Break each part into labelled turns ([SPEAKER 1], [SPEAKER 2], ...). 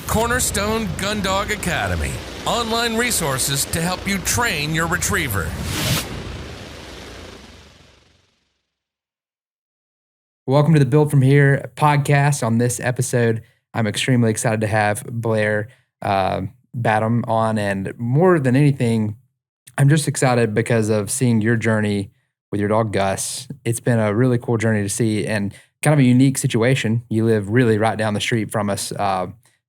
[SPEAKER 1] Cornerstone Gundog Academy, online resources to help you train your retriever.
[SPEAKER 2] Welcome to the Build From Here podcast. On this episode, I'm extremely excited to have Blair Badham on, and more than anything, I'm just excited because of seeing your journey with your dog Gus. It's been a really cool journey to see, and kind of a unique situation. You live really right down the street from us.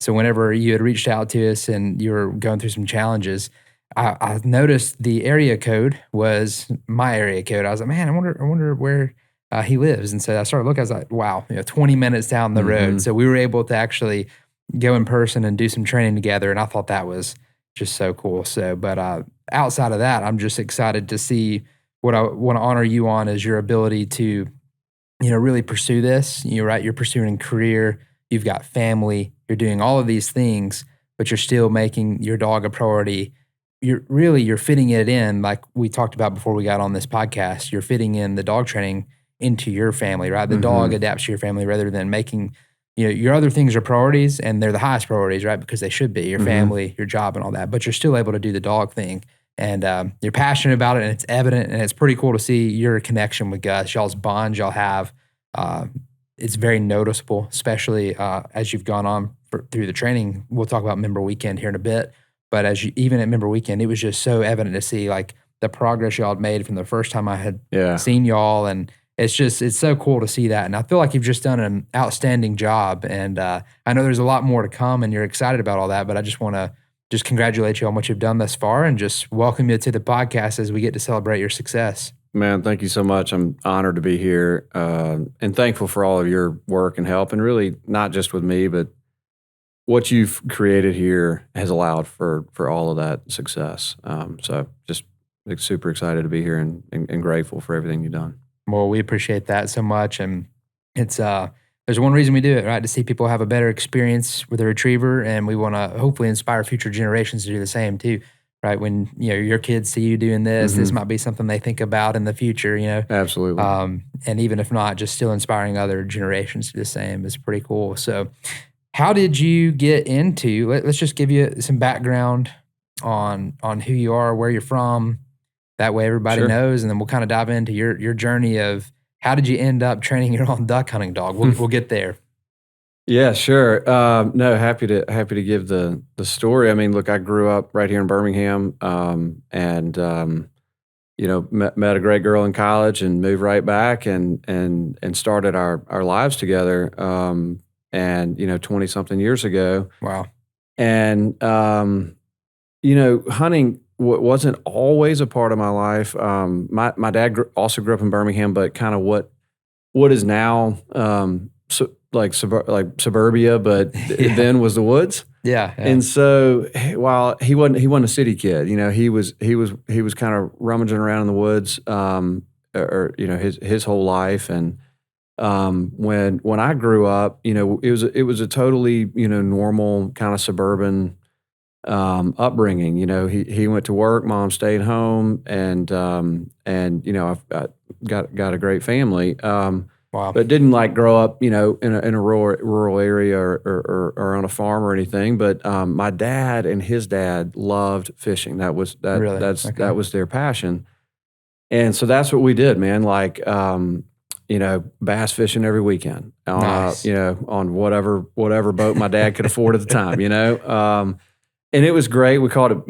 [SPEAKER 2] So whenever you had reached out to us and you were going through some challenges, I noticed the area code was my area code. I was like, man, I wonder where he lives. And so I started looking, I was like, wow, 20 minutes down the road. So we were able to actually go in person and do some training together. And I thought that was just so cool. So, but outside of that, I'm just excited to see what I want to honor you on is your ability to, really pursue this. You're pursuing a career, you've got family, you're doing all of these things, but you're still making your dog a priority. You're fitting it in, like we talked about before we got on this podcast. You're fitting in the dog training into your family, right? The dog adapts to your family rather than making, your other things are priorities and they're the highest priorities, right? Because they should be, your family, your job and all that, but you're still able to do the dog thing. And you're passionate about it and it's evident, and it's pretty cool to see your connection with Gus. Y'all's bond y'all have, it's very noticeable, especially as you've gone on through the training. We'll talk about Member Weekend here in a bit, but even at Member Weekend, it was just so evident to see like the progress y'all had made from the first time I had seen y'all. And it's so cool to see that. And I feel like you've just done an outstanding job. And I know there's a lot more to come and you're excited about all that, but I just want to congratulate you on what you've done thus far and just welcome you to the podcast as we get to celebrate your success.
[SPEAKER 3] Man, thank you so much. I'm honored to be here and thankful for all of your work and help, and really not just with me, but what you've created here has allowed for all of that success. So just super excited to be here and grateful for everything you've done.
[SPEAKER 2] Well, we appreciate that so much. And it's there's one reason we do it, right? To see people have a better experience with a retriever, and we want to hopefully inspire future generations to do the same too. Right, when your kids see you doing this, this might be something they think about in the future.
[SPEAKER 3] Absolutely.
[SPEAKER 2] And even if not, just still inspiring other generations to do the same is pretty cool. So, how did you get into? Let's just give you some background on who you are, where you're from. That way, everybody knows, and then we'll kind of dive into your journey of how did you end up training your own duck hunting dog. We'll get there.
[SPEAKER 3] Yeah, sure. No, happy to give the story. I mean, look, I grew up right here in Birmingham, and met a great girl in college and moved right back and started our lives together. And 20 something years ago.
[SPEAKER 2] Wow.
[SPEAKER 3] And hunting wasn't always a part of my life. My dad also grew up in Birmingham, but kind of what is now suburbia, but then was the woods.
[SPEAKER 2] Yeah.
[SPEAKER 3] And so while he wasn't a city kid, he was kind of rummaging around in the woods, his whole life. And when I grew up, it was a totally normal kind of suburban upbringing. He went to work, mom stayed home, and I've got a great family.
[SPEAKER 2] Wow.
[SPEAKER 3] But didn't grow up, in a rural area or on a farm or anything. But my dad and his dad loved fishing. That was their passion, and so that's what we did, man. Bass fishing every weekend.
[SPEAKER 2] Nice.
[SPEAKER 3] On whatever boat my dad could afford at the time. And it was great. We called it,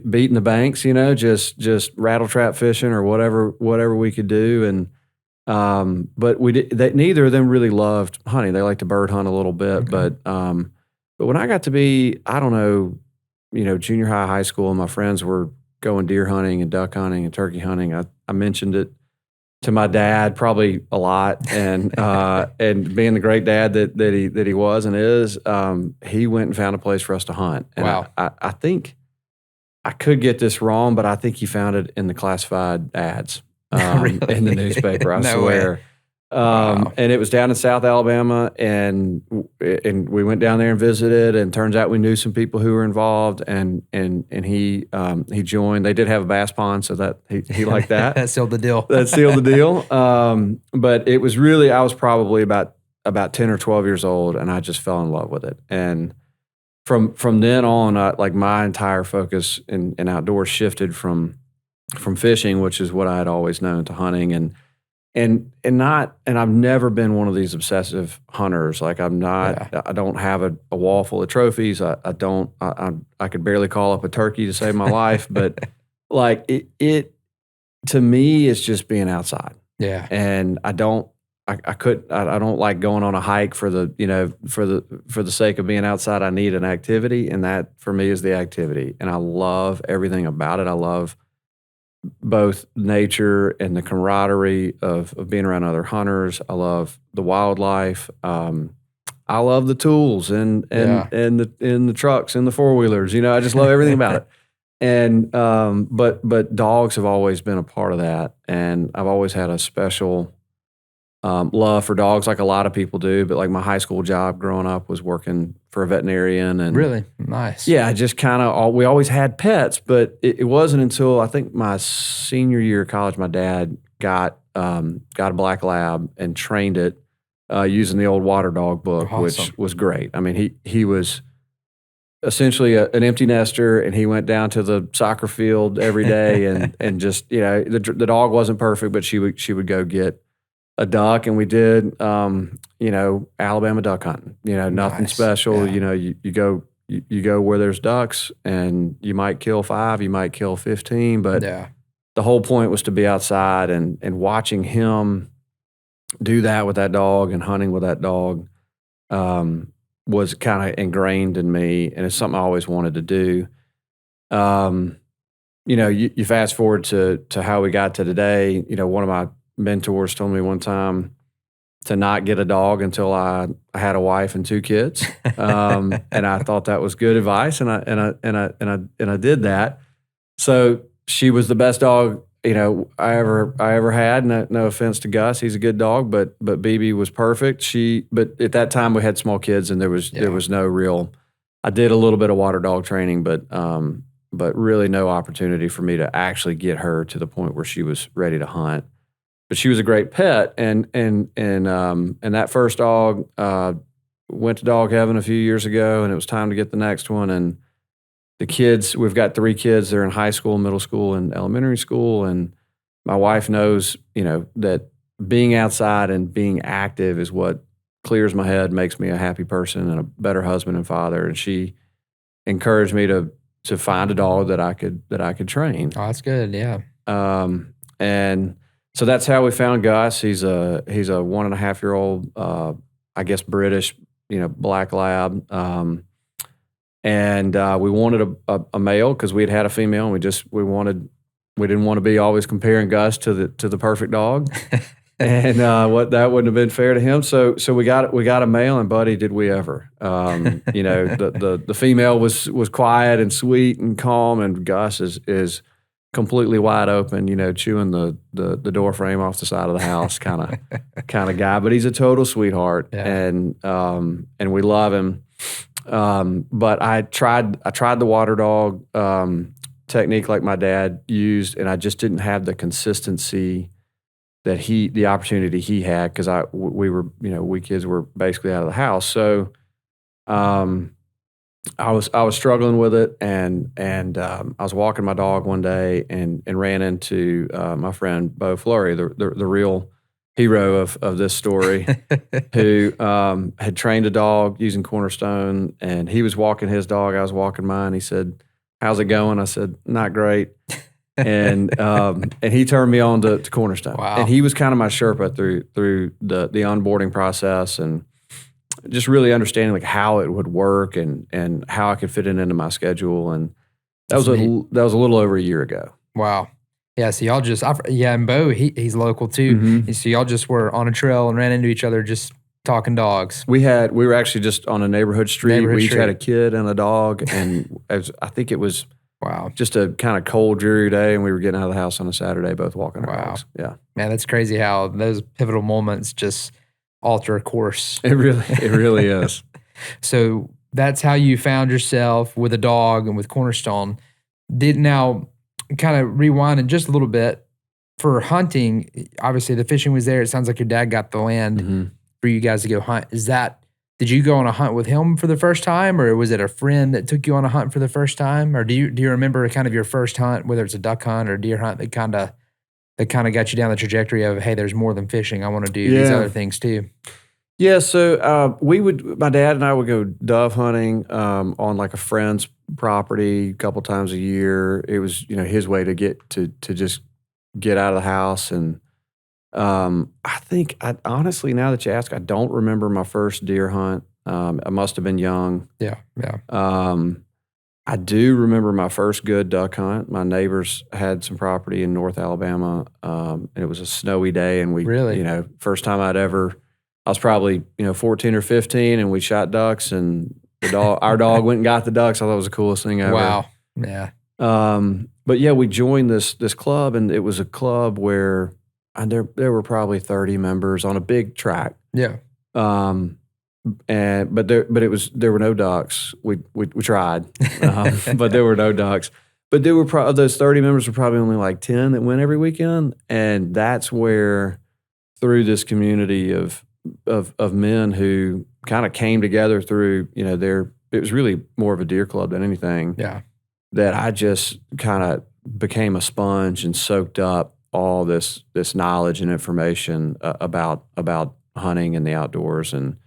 [SPEAKER 3] beating the banks. Just rattle trap fishing or whatever we could do. And but neither of them really loved hunting. They liked to bird hunt a little bit, but when I got to be, I don't know, junior high school, and my friends were going deer hunting and duck hunting and turkey hunting, I mentioned it to my dad probably a lot, and and being the great dad that he was and is, he went and found a place for us to hunt. And
[SPEAKER 2] wow.
[SPEAKER 3] I think I could get this wrong, but I think he found it in the classified ads.
[SPEAKER 2] Really?
[SPEAKER 3] In the newspaper, I
[SPEAKER 2] No
[SPEAKER 3] swear.
[SPEAKER 2] way. Wow.
[SPEAKER 3] And it was down in South Alabama, and we went down there and visited. And turns out we knew some people who were involved, and he joined. They did have a bass pond, so that he liked that.
[SPEAKER 2] That sealed the deal.
[SPEAKER 3] That sealed the deal. But it was really, I was probably about 10 or 12 years old, and I just fell in love with it. And from then on, like my entire focus in outdoors shifted from fishing, which is what I had always known, to hunting, and I've never been one of these obsessive hunters. Like I'm not.
[SPEAKER 2] Yeah.
[SPEAKER 3] I don't have a wall full of trophies. I could barely call up a turkey to save my life. But like it to me, it's just being outside.
[SPEAKER 2] Yeah.
[SPEAKER 3] And I don't like going on a hike for the sake of being outside. I need an activity, and that for me is the activity. And I love everything about it. I love both nature and the camaraderie of being around other hunters. I love the wildlife. I love the tools and the trucks and the four-wheelers. I just love everything about it. And but dogs have always been a part of that, and I've always had a special love for dogs, like a lot of people do. But like my high school job growing up was working for a veterinarian, and
[SPEAKER 2] Really nice.
[SPEAKER 3] yeah, I just kind of we always had pets, but it wasn't until I think my senior year of college, my dad got a black lab and trained it using the old water dog book,
[SPEAKER 2] Awesome.
[SPEAKER 3] which was great. I mean, he was essentially an empty nester, and he went down to the soccer field every day, and just the dog wasn't perfect, but she would go get a duck, and we did Alabama duck hunting. Nothing
[SPEAKER 2] Nice.
[SPEAKER 3] special.
[SPEAKER 2] Yeah.
[SPEAKER 3] You go where there's ducks, and you might kill 5, you might kill 15, but
[SPEAKER 2] Yeah.
[SPEAKER 3] the whole point was to be outside, and watching him do that with that dog and hunting with that dog was kind of ingrained in me, and it's something I always wanted to do. You fast forward to how we got to today. One of my mentors told me one time to not get a dog until I had a wife and 2 kids, and I thought that was good advice, and I did that. So she was the best dog I ever had. No offense to Gus, he's a good dog, but BB was perfect. But at that time we had small kids, and there was no real. I did a little bit of water dog training, but really no opportunity for me to actually get her to the point where she was ready to hunt. But she was a great pet, and that first dog went to dog heaven a few years ago, and it was time to get the next one. And the kids, we've got 3 kids. They're in high school, middle school, and elementary school. And my wife knows, that being outside and being active is what clears my head, makes me a happy person and a better husband and father. And she encouraged me to find a dog that I could train.
[SPEAKER 2] Oh, that's good. Yeah.
[SPEAKER 3] And so that's how we found Gus. He's a 1.5-year-old, I guess British, black lab. And we wanted a male because we had a female, and we didn't want to be always comparing Gus to the perfect dog, and that wouldn't have been fair to him. So we got a male, and buddy, did we ever? The female was quiet and sweet and calm, and Gus is completely wide open, chewing the door frame off the side of the house, kind of guy. But he's a total sweetheart,
[SPEAKER 2] Yeah.
[SPEAKER 3] and we love him. But I tried the water dog technique like my dad used, and I just didn't have the consistency that the opportunity he had, because we kids were basically out of the house. So I was struggling with it, and I was walking my dog one day and ran into my friend Bo Flurry, the real hero of this story, who had trained a dog using Cornerstone, and he was walking his dog. I was walking mine. He said, "How's it going?" I said, "Not great." And he turned me on to Cornerstone.
[SPEAKER 2] Wow.
[SPEAKER 3] And he was kind of my Sherpa through the onboarding process, and just really understanding like how it would work and how I could fit it into my schedule. And that was a little over a year ago.
[SPEAKER 2] Wow. Yeah, so y'all just, and Bo, he's local too.
[SPEAKER 3] Mm-hmm.
[SPEAKER 2] So y'all just were on a trail and ran into each other just talking dogs.
[SPEAKER 3] We were actually just on a neighborhood street. We each had a kid and a dog, and I think it was just a kind of cold, dreary day, and we were getting out of the house on a Saturday, both walking our dogs. Yeah.
[SPEAKER 2] Man, that's crazy how those pivotal moments just alter a course.
[SPEAKER 3] It really is.
[SPEAKER 2] So that's how you found yourself with a dog and with Cornerstone. Now kind of rewind it just a little bit. For hunting, obviously the fishing was there. It sounds like your dad got the land for you guys to go hunt. Is that did you go on a hunt with him for the first time, or was it a friend that took you on a hunt for the first time? Or do you remember kind of your first hunt, whether it's a duck hunt or deer hunt, that kind of got you down the trajectory of, hey, there's more than fishing. I want to do these other things too.
[SPEAKER 3] Yeah, so my dad and I would go dove hunting on like a friend's property a couple times a year. It was, his way to get to just get out of the house. And honestly, now that you ask, I don't remember my first deer hunt. I must have been young.
[SPEAKER 2] Yeah.
[SPEAKER 3] I do remember my first good duck hunt. My neighbors had some property in North Alabama, and it was a snowy day. And we, first time I was probably 14 or 15, and we shot ducks, and our dog went and got the ducks. I thought it was the coolest thing ever.
[SPEAKER 2] Wow. Yeah.
[SPEAKER 3] But yeah, we joined this club, and it was a club where there were probably 30 members on a big track.
[SPEAKER 2] Yeah.
[SPEAKER 3] But there were no ducks. We tried, but there were no ducks. But there were of those 30 members were probably only like 10 that went every weekend, and that's where, through this community of men who kind of came together through, it was really more of a deer club than anything.
[SPEAKER 2] Yeah.
[SPEAKER 3] That I just kind of became a sponge and soaked up all this knowledge and information about hunting and the outdoors. And,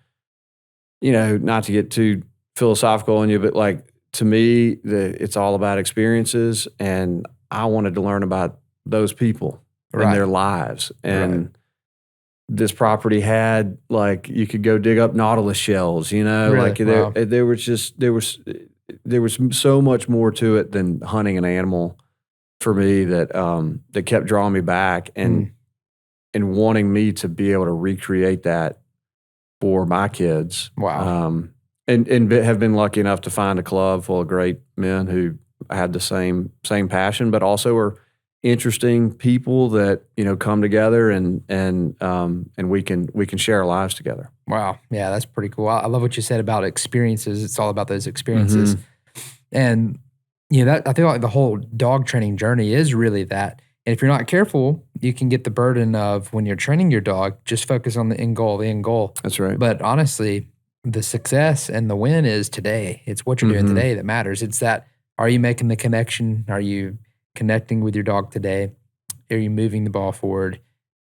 [SPEAKER 3] not to get too philosophical on you, but like, to me, it's all about experiences. And I wanted to learn about those people and their lives. And this property had, like, you could go dig up nautilus shells, like there was so much more to it than hunting an animal for me that kept drawing me back and wanting me to be able to recreate that for my kids.
[SPEAKER 2] Wow.
[SPEAKER 3] And have been lucky enough to find a club full of great men who had the same passion, but also are interesting people that come together and we can share our lives together.
[SPEAKER 2] Wow, yeah, that's pretty cool. I love what you said about experiences. It's all about those experiences, and that I feel like the whole dog training journey is really that. And if you're not careful, you can get the burden of, when you're training your dog, just focus on the end goal.
[SPEAKER 3] That's right.
[SPEAKER 2] But honestly, the success and the win is today. It's what you're doing today that matters. It's that, are you making the connection? Are you connecting with your dog today? Are you moving the ball forward?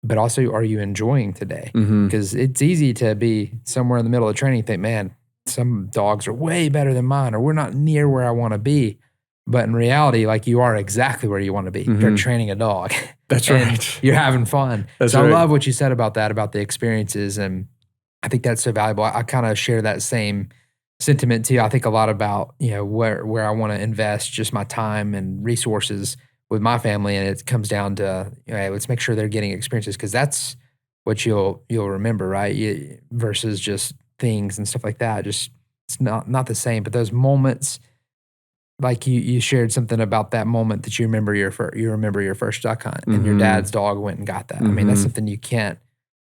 [SPEAKER 2] But also, are you enjoying today? Because it's easy to be somewhere in the middle of training and think, man, some dogs are way better than mine, or we're not near where I want to be. But in reality, like, you are exactly where you want to be. You're training a dog.
[SPEAKER 3] That's right.
[SPEAKER 2] You're having fun.
[SPEAKER 3] That's
[SPEAKER 2] so
[SPEAKER 3] right.
[SPEAKER 2] I love what you said about that, about the experiences. And I think that's so valuable. I kind of share that same sentiment too. I think a lot about, where I want to invest just my time and resources with my family. And it comes down to, hey, let's make sure they're getting experiences, because that's what you'll remember, right? Versus just things and stuff like that. Just, it's not the same. But those moments, like you shared something about that moment that you remember your first duck hunt, and your dad's dog went and got that. I mean, that's something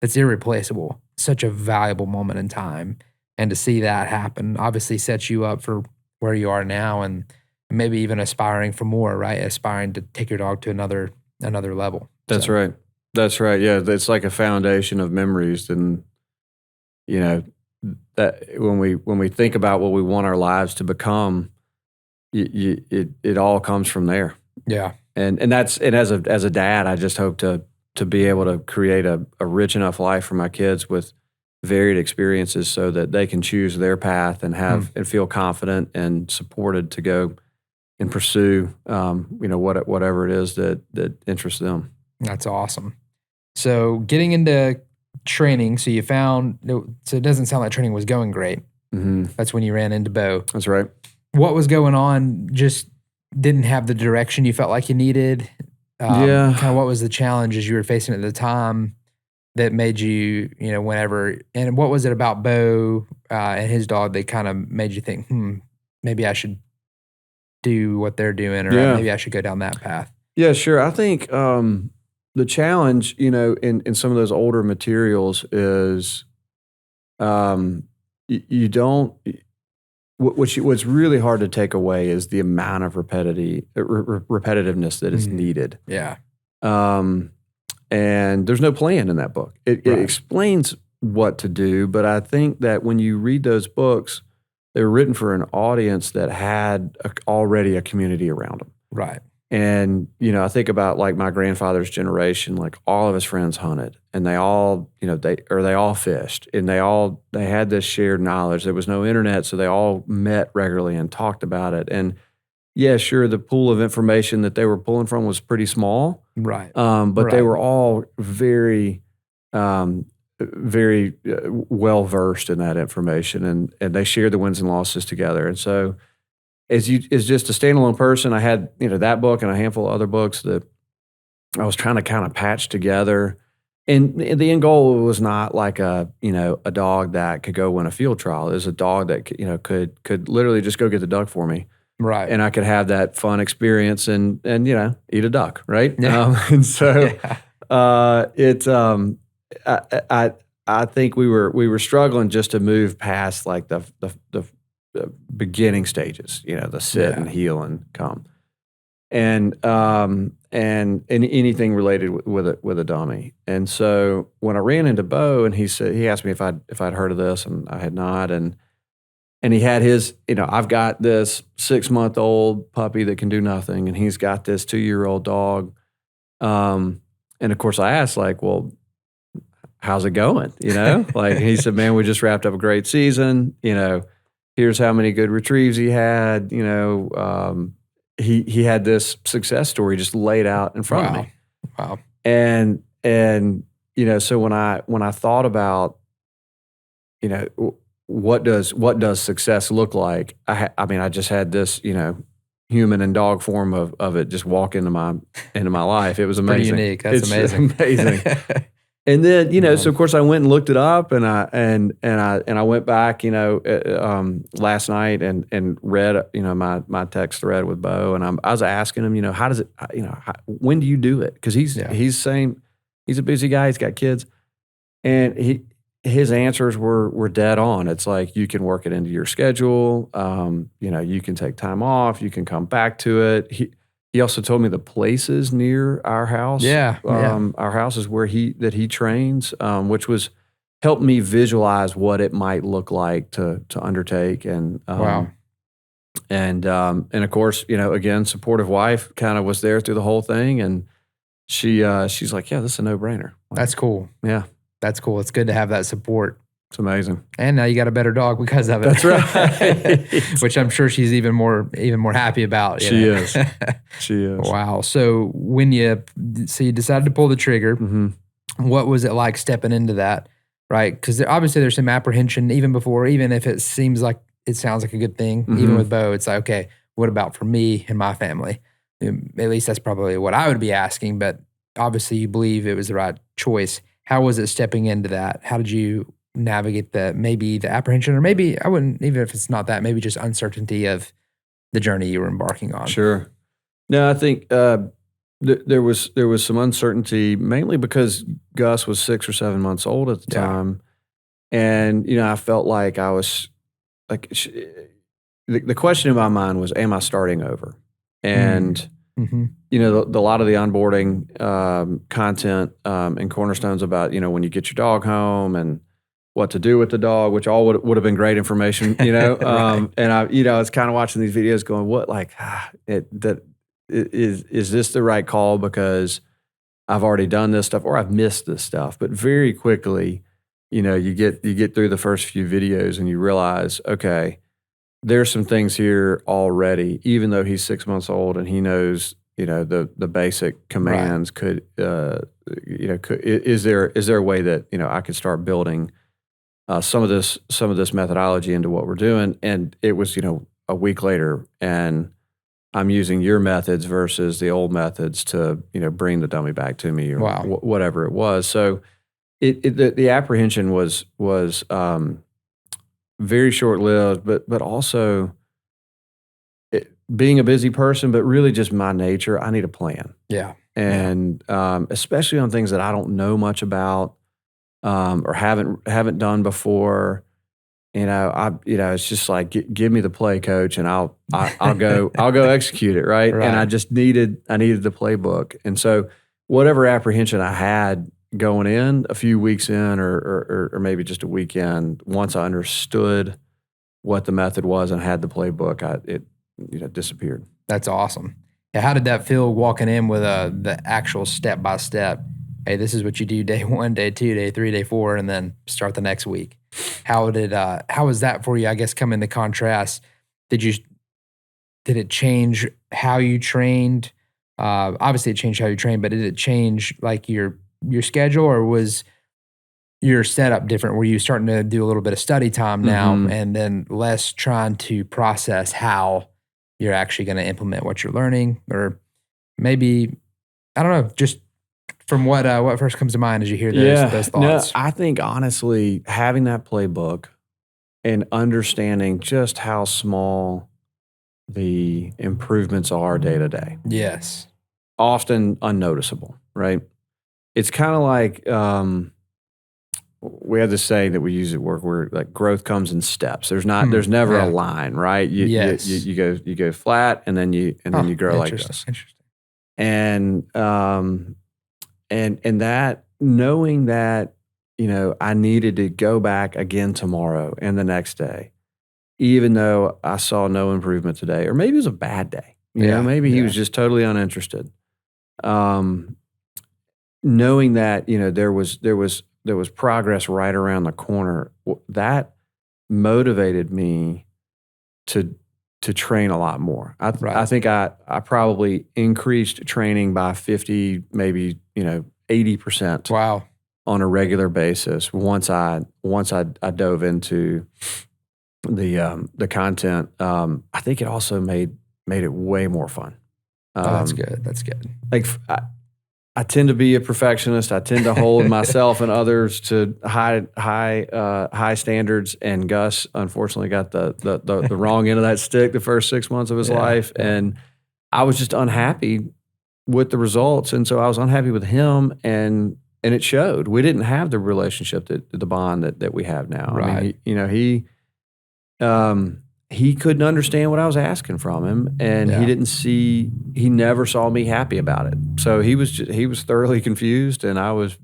[SPEAKER 2] that's irreplaceable. Such a valuable moment in time. And to see that happen obviously sets you up for where you are now, and maybe even aspiring for more, right? Aspiring to take your dog to another level.
[SPEAKER 3] That's right. That's right. Yeah. It's like a foundation of memories. And, that when we think about what we want our lives to become, it all comes from there.
[SPEAKER 2] Yeah.
[SPEAKER 3] And as a dad, I just hope to be able to create a rich enough life for my kids with varied experiences, so that they can choose their path and have and feel confident and supported to go and pursue whatever it is that interests them.
[SPEAKER 2] That's awesome. So getting into training, so it doesn't sound like training was going great. That's when you ran into Bo.
[SPEAKER 3] That's right.
[SPEAKER 2] What was going on? Just didn't have the direction you felt like you needed?
[SPEAKER 3] Yeah.
[SPEAKER 2] Kind of what was the challenges you were facing at the time that made you, and what was it about Bo and his dog that kind of made you think, maybe I should do what they're doing, or maybe I should go down that path? Yeah, sure.
[SPEAKER 3] I think the challenge, in some of those older materials is you don't... What's really hard to take away is the amount of repetitiveness that is needed.
[SPEAKER 2] Yeah.
[SPEAKER 3] And there's no plan in that book. It explains what to do. But I think that when you read those books, they were written for an audience that had already a community around them.
[SPEAKER 2] Right.
[SPEAKER 3] And, I think about like my grandfather's generation, like all of his friends hunted and they all, they all fished and they had this shared knowledge. There was no internet, so they all met regularly and talked about it. And yeah, sure, the pool of information that they were pulling from was pretty small.
[SPEAKER 2] Right.
[SPEAKER 3] But they were all very, very well versed in that information, and they shared the wins and losses together. And so, as just a standalone person, I had that book and a handful of other books that I was trying to kind of patch together. And the end goal was not like a dog that could go win a field trial. It was a dog that could literally just go get the duck for me.
[SPEAKER 2] Right.
[SPEAKER 3] And I could have that fun experience and eat a duck, right?
[SPEAKER 2] Yeah.
[SPEAKER 3] And so I think we were struggling just to move past like the beginning stages, the sit and heel and come, and anything related with a dummy. And so when I ran into Bo and he asked me if I'd heard of this, and I had not, and he had his, I've got this 6-month-old puppy that can do nothing, and he's got this 2-year-old dog. And of course I asked, like, well, how's it going? Like he said, man, we just wrapped up a great season. Here's how many good retrieves he had. He had this success story just laid out in front of me.
[SPEAKER 2] Wow.
[SPEAKER 3] And so when I thought about, what does success look like? I just had this, human and dog form of it just walk into my life. It was amazing.
[SPEAKER 2] Pretty unique. That's
[SPEAKER 3] amazing. And then, so of course I went and looked it up, and I went back, last night and read, my text thread with Bo, and I was asking him, how does it, when do you do it? Because he's saying he's a busy guy, he's got kids, and his answers were dead on. It's like, you can work it into your schedule. You can take time off. You can come back to it. He also told me the places near our house. Our house is where he trains, which was helped me visualize what it might look like to undertake. And
[SPEAKER 2] wow.
[SPEAKER 3] And of course, again, supportive wife kind of was there through the whole thing, and she's like, yeah, this is a no-brainer.
[SPEAKER 2] That's cool.
[SPEAKER 3] Yeah.
[SPEAKER 2] That's cool. It's good to have that support.
[SPEAKER 3] It's amazing.
[SPEAKER 2] And now you got a better dog because of it.
[SPEAKER 3] That's right.
[SPEAKER 2] Which I'm sure she's even more happy about.
[SPEAKER 3] She is. She is.
[SPEAKER 2] Wow. So when you decided to pull the trigger, what was it like stepping into that? Right? Because obviously there's some apprehension even if it sounds like a good thing. Even with Bo, it's like, okay, what about for me and my family? At least that's probably what I would be asking. But obviously you believe it was the right choice. How was it stepping into that? How did you navigate maybe the apprehension, or maybe I wouldn't, even if it's not that, maybe just uncertainty of the journey you were embarking on?
[SPEAKER 3] Sure. No, I think there was some uncertainty, mainly because Gus was 6 or 7 months old at the time, and I felt like I was like the question in my mind was, am I starting over? And a lot of the onboarding content in Cornerstone's about, when you get your dog home and what to do with the dog, which all would have been great information,
[SPEAKER 2] Right.
[SPEAKER 3] And I was kind of watching these videos going, is this the right call? Because I've already done this stuff or I've missed this stuff. But very quickly, you get through the first few videos and you realize, okay, there's some things here already, even though he's 6 months old and he knows, the basic commands. Right. Is there a way that, I could start building some of this methodology into what we're doing? And it was, a week later, and I'm using your methods versus the old methods to, bring the dummy back to me, or whatever it was. So the apprehension was very short-lived, but also being a busy person, but really just my nature, I need a plan.
[SPEAKER 2] Yeah.
[SPEAKER 3] And especially on things that I don't know much about, or haven't done before. It's just like, give me the play, coach, and I'll go execute it, right? And I just needed the playbook. And so whatever apprehension I had, going in, a few weeks in, or maybe just a weekend, once I understood what the method was and had the playbook, it disappeared.
[SPEAKER 2] That's awesome. Yeah, how did that feel walking in with the actual step by step? Hey, this is what you do day 1, day 2, day 3, day 4, and then start the next week. How was that for you? I guess come into contrast. Did it change how you trained? Obviously, it changed how you trained, but did it change like your schedule, or was your setup different? Were you starting to do a little bit of study time now, and then less trying to process how you're actually going to implement what you're learning, or maybe I don't know, just from what first comes to mind as you hear those thoughts?
[SPEAKER 3] No, I think honestly, having that playbook and understanding just how small the improvements are day to day,
[SPEAKER 2] Yes.
[SPEAKER 3] often unnoticeable, right? It's kind of like we have this saying that we use at work where like growth comes in steps. There's never a line, right? You go flat and then you grow like this.
[SPEAKER 2] Interesting.
[SPEAKER 3] And that knowing that, I needed to go back again tomorrow and the next day, even though I saw no improvement today, or maybe it was a bad day, maybe he was just totally uninterested. Knowing that, there was progress right around the corner, that motivated me to train a lot more. I think I probably increased training by 50, maybe 80%.
[SPEAKER 2] Wow.
[SPEAKER 3] On a regular basis once I dove into the content. I think it also made it way more fun.
[SPEAKER 2] That's good. That's good.
[SPEAKER 3] Like I tend to be a perfectionist. I tend to hold myself and others to high standards. And Gus, unfortunately, got the wrong end of that stick the first 6 months of his life, and I was just unhappy with the results, and so I was unhappy with him, and it showed. We didn't have the relationship the bond that we have now.
[SPEAKER 2] Right.
[SPEAKER 3] I mean, he couldn't understand what I was asking from him, and he never saw me happy about it. So he was thoroughly confused, and I was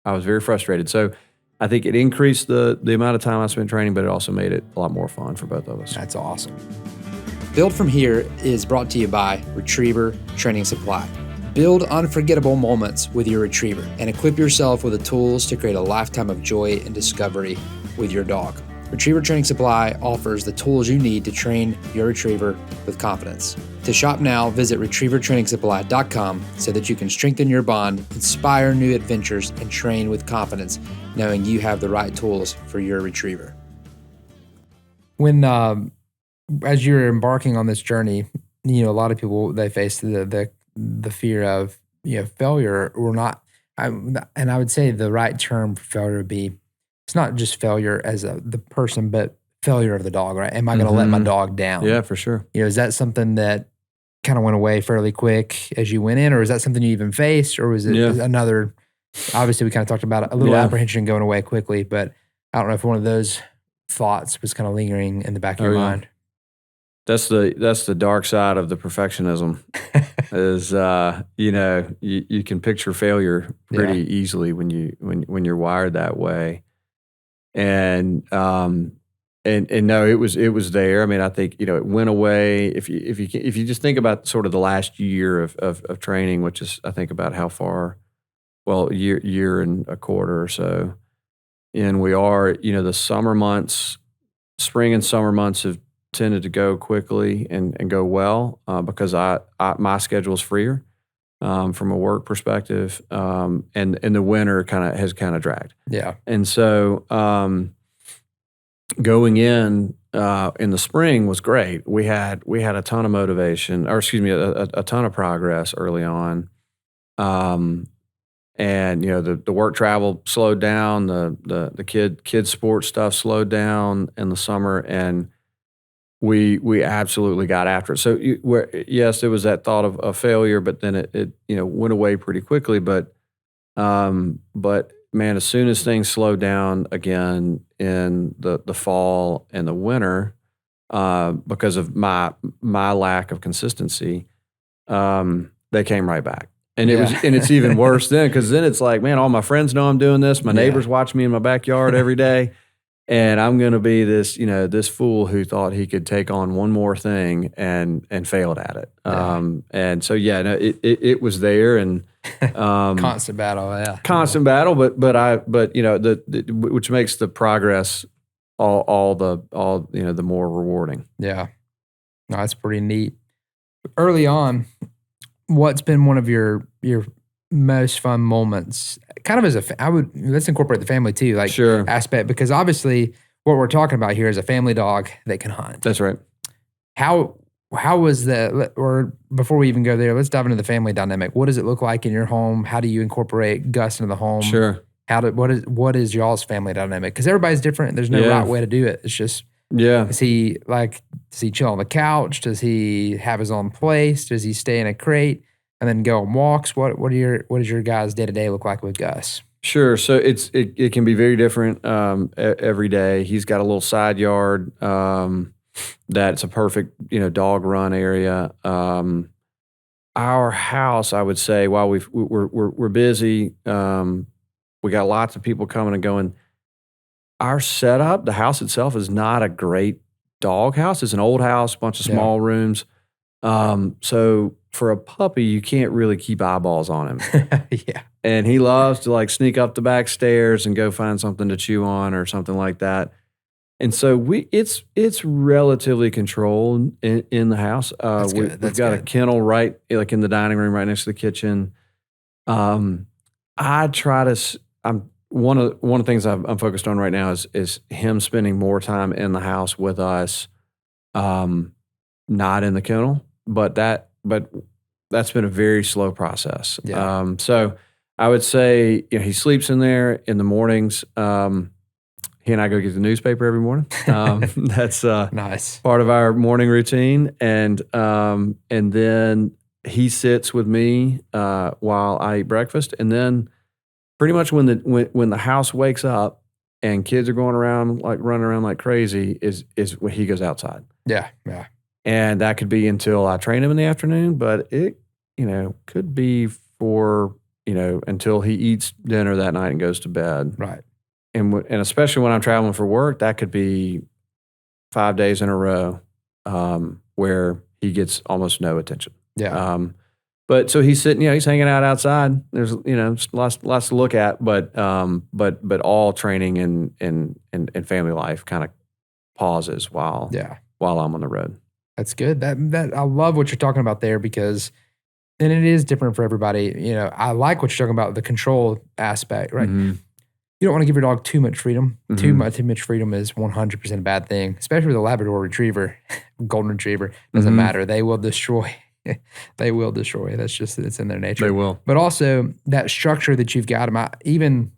[SPEAKER 3] very frustrated. So I think it increased the amount of time I spent training, but it also made it a lot more fun for both of us.
[SPEAKER 2] That's awesome. Build From Here is brought to you by Retriever Training Supply. Build unforgettable moments with your retriever and equip yourself with the tools to create a lifetime of joy and discovery with your dog. Retriever Training Supply offers the tools you need to train your retriever with confidence. To shop now, visit retrievertrainingsupply.com so that you can strengthen your bond, inspire new adventures, and train with confidence, knowing you have the right tools for your retriever. When, as you're embarking on this journey, a lot of people, they face the fear of failure or not. And I would say the right term for failure would be, it's not just failure as the person, but failure of the dog, right? Am I going to let my dog down?
[SPEAKER 3] Yeah, for sure.
[SPEAKER 2] Is that something that kind of went away fairly quick as you went in, or is that something you even faced, or was it another? Obviously, we kind of talked about a little apprehension going away quickly, but I don't know if one of those thoughts was kind of lingering in the back of your mind.
[SPEAKER 3] That's the dark side of the perfectionism. Is you can picture failure pretty easily when you're wired that way, and no, it was there. I mean, I think it went away. If you just think about sort of the last year of training, which is I think about how far, well, year and a quarter or so, and we are the summer months, spring and summer months have tended to go quickly and go well because my schedule is freer from a work perspective, and the winter has dragged. Yeah, and so going in the spring was great. We had a ton of motivation, or excuse me, a ton of progress early on, and the work travel slowed down, the kid sports stuff slowed down in the summer, and we absolutely got after it. So yes, there was that thought of failure, but then it went away pretty quickly. But man, as soon as things slowed down again in the fall and the winter, because of my lack of consistency, they came right back. And it's even worse then, because then it's like, man, all my friends know I'm doing this. My neighbors watch me in my backyard every day. And I'm going to be this, this fool who thought he could take on one more thing and failed at it. And so, no, it was there, and
[SPEAKER 2] constant battle.
[SPEAKER 3] Constant battle. But which makes the progress all the more rewarding.
[SPEAKER 2] Yeah. No, that's pretty neat. Early on, what's been one of your most fun moments? Kind of let's incorporate the family too, like
[SPEAKER 3] Sure.
[SPEAKER 2] aspect, because obviously what we're talking about here is a family dog that can hunt.
[SPEAKER 3] That's right.
[SPEAKER 2] How was that? Or before we even go there, let's dive into the family dynamic. What does it look like in your home? How do you incorporate Gus into the home?
[SPEAKER 3] Sure.
[SPEAKER 2] What is y'all's family dynamic? Because everybody's different. There's no right way to do it. It's just, does he chill on the couch? Does he have his own place? Does he stay in a crate and then go on walks? What does your guys' day-to-day look like with Gus?
[SPEAKER 3] Sure. So it can be very different every day. He's got a little side yard that's a perfect dog run area. Our house, I would say, while we're busy, we got lots of people coming and going. Our setup, the house itself, is not a great dog house. It's an old house, a bunch of small rooms. So for a puppy, you can't really keep eyeballs on him.
[SPEAKER 2] Yeah.
[SPEAKER 3] And he loves to sneak up the back stairs and go find something to chew on or something like that. And so it's relatively controlled in the house. We've got a kennel right in the dining room, right next to the kitchen. I try to. One of the things I'm focused on right now is him spending more time in the house with us, not in the kennel. But that's been a very slow process.
[SPEAKER 2] Yeah.
[SPEAKER 3] So I would say he sleeps in there in the mornings. He and I go get the newspaper every morning. That's
[SPEAKER 2] nice
[SPEAKER 3] part of our morning routine, and then he sits with me while I eat breakfast, and then pretty much when the house wakes up and kids are going around running around like crazy is when he goes outside.
[SPEAKER 2] Yeah.
[SPEAKER 3] And that could be until I train him in the afternoon, but it could be for until he eats dinner that night and goes to bed.
[SPEAKER 2] Right.
[SPEAKER 3] And especially when I'm traveling for work, that could be 5 days in a row where he gets almost no attention.
[SPEAKER 2] Yeah.
[SPEAKER 3] But so he's sitting, he's hanging out outside. There's lots to look at, but all training and family life kind of pauses while I'm on the road.
[SPEAKER 2] That's good. That I love what you're talking about there, because and it is different for everybody. I like what you're talking about, the control aspect, right?
[SPEAKER 3] Mm-hmm.
[SPEAKER 2] You don't want to give your dog too much freedom.
[SPEAKER 3] Mm-hmm.
[SPEAKER 2] Too much freedom is 100% a bad thing, especially with a Labrador retriever, golden retriever. Doesn't matter. They will destroy. They will destroy. It's in their nature.
[SPEAKER 3] They will.
[SPEAKER 2] But also that structure that you've got him, even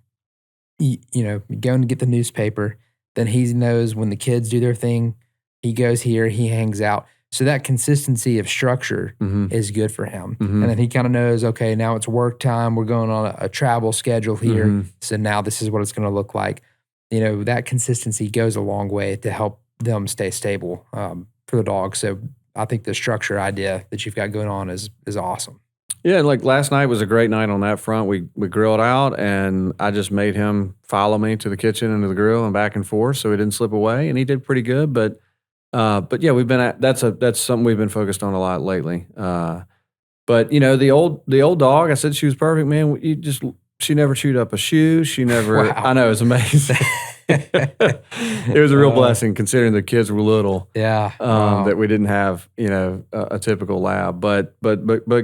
[SPEAKER 2] going to get the newspaper, then he knows when the kids do their thing, he goes here, he hangs out. So that consistency of structure is good for him. And then he kind of knows, okay, now it's work time. We're going on a travel schedule here. So now this is what it's going to look like. That consistency goes a long way to help them stay stable for the dog. So I think the structure idea that you've got going on is awesome.
[SPEAKER 3] Yeah, like last night was a great night on that front. We grilled out, and I just made him follow me to the kitchen and to the grill and back and forth, so he didn't slip away, and he did pretty good. But yeah, that's something we've been focused on a lot lately. But the old dog, I said she was perfect, man. She never chewed up a shoe. She never. Wow. I know, it's amazing. It was a real blessing considering the kids were little.
[SPEAKER 2] Yeah. Wow.
[SPEAKER 3] That we didn't have, a typical lab, but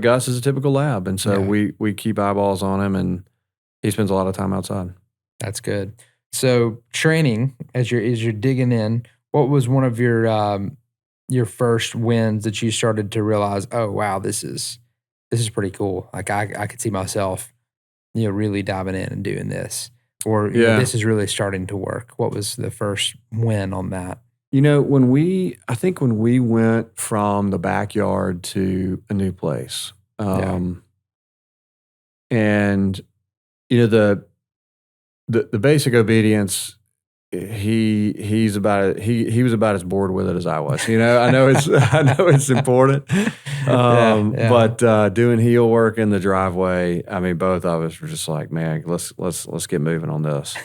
[SPEAKER 3] Gus is a typical lab. And so we keep eyeballs on him, and he spends a lot of time outside.
[SPEAKER 2] That's good. So training, as you're digging in, what was one of your first wins that you started to realize, oh, wow, this is pretty cool. Like I could see myself, really diving in and doing this. Or this is really starting to work. What was the first win on that?
[SPEAKER 3] When we went from the backyard to a new place, and the basic obedience he was about as bored with it as I was. I know it's important. But doing heel work in the driveway, I mean, both of us were just like, man, let's get moving on this.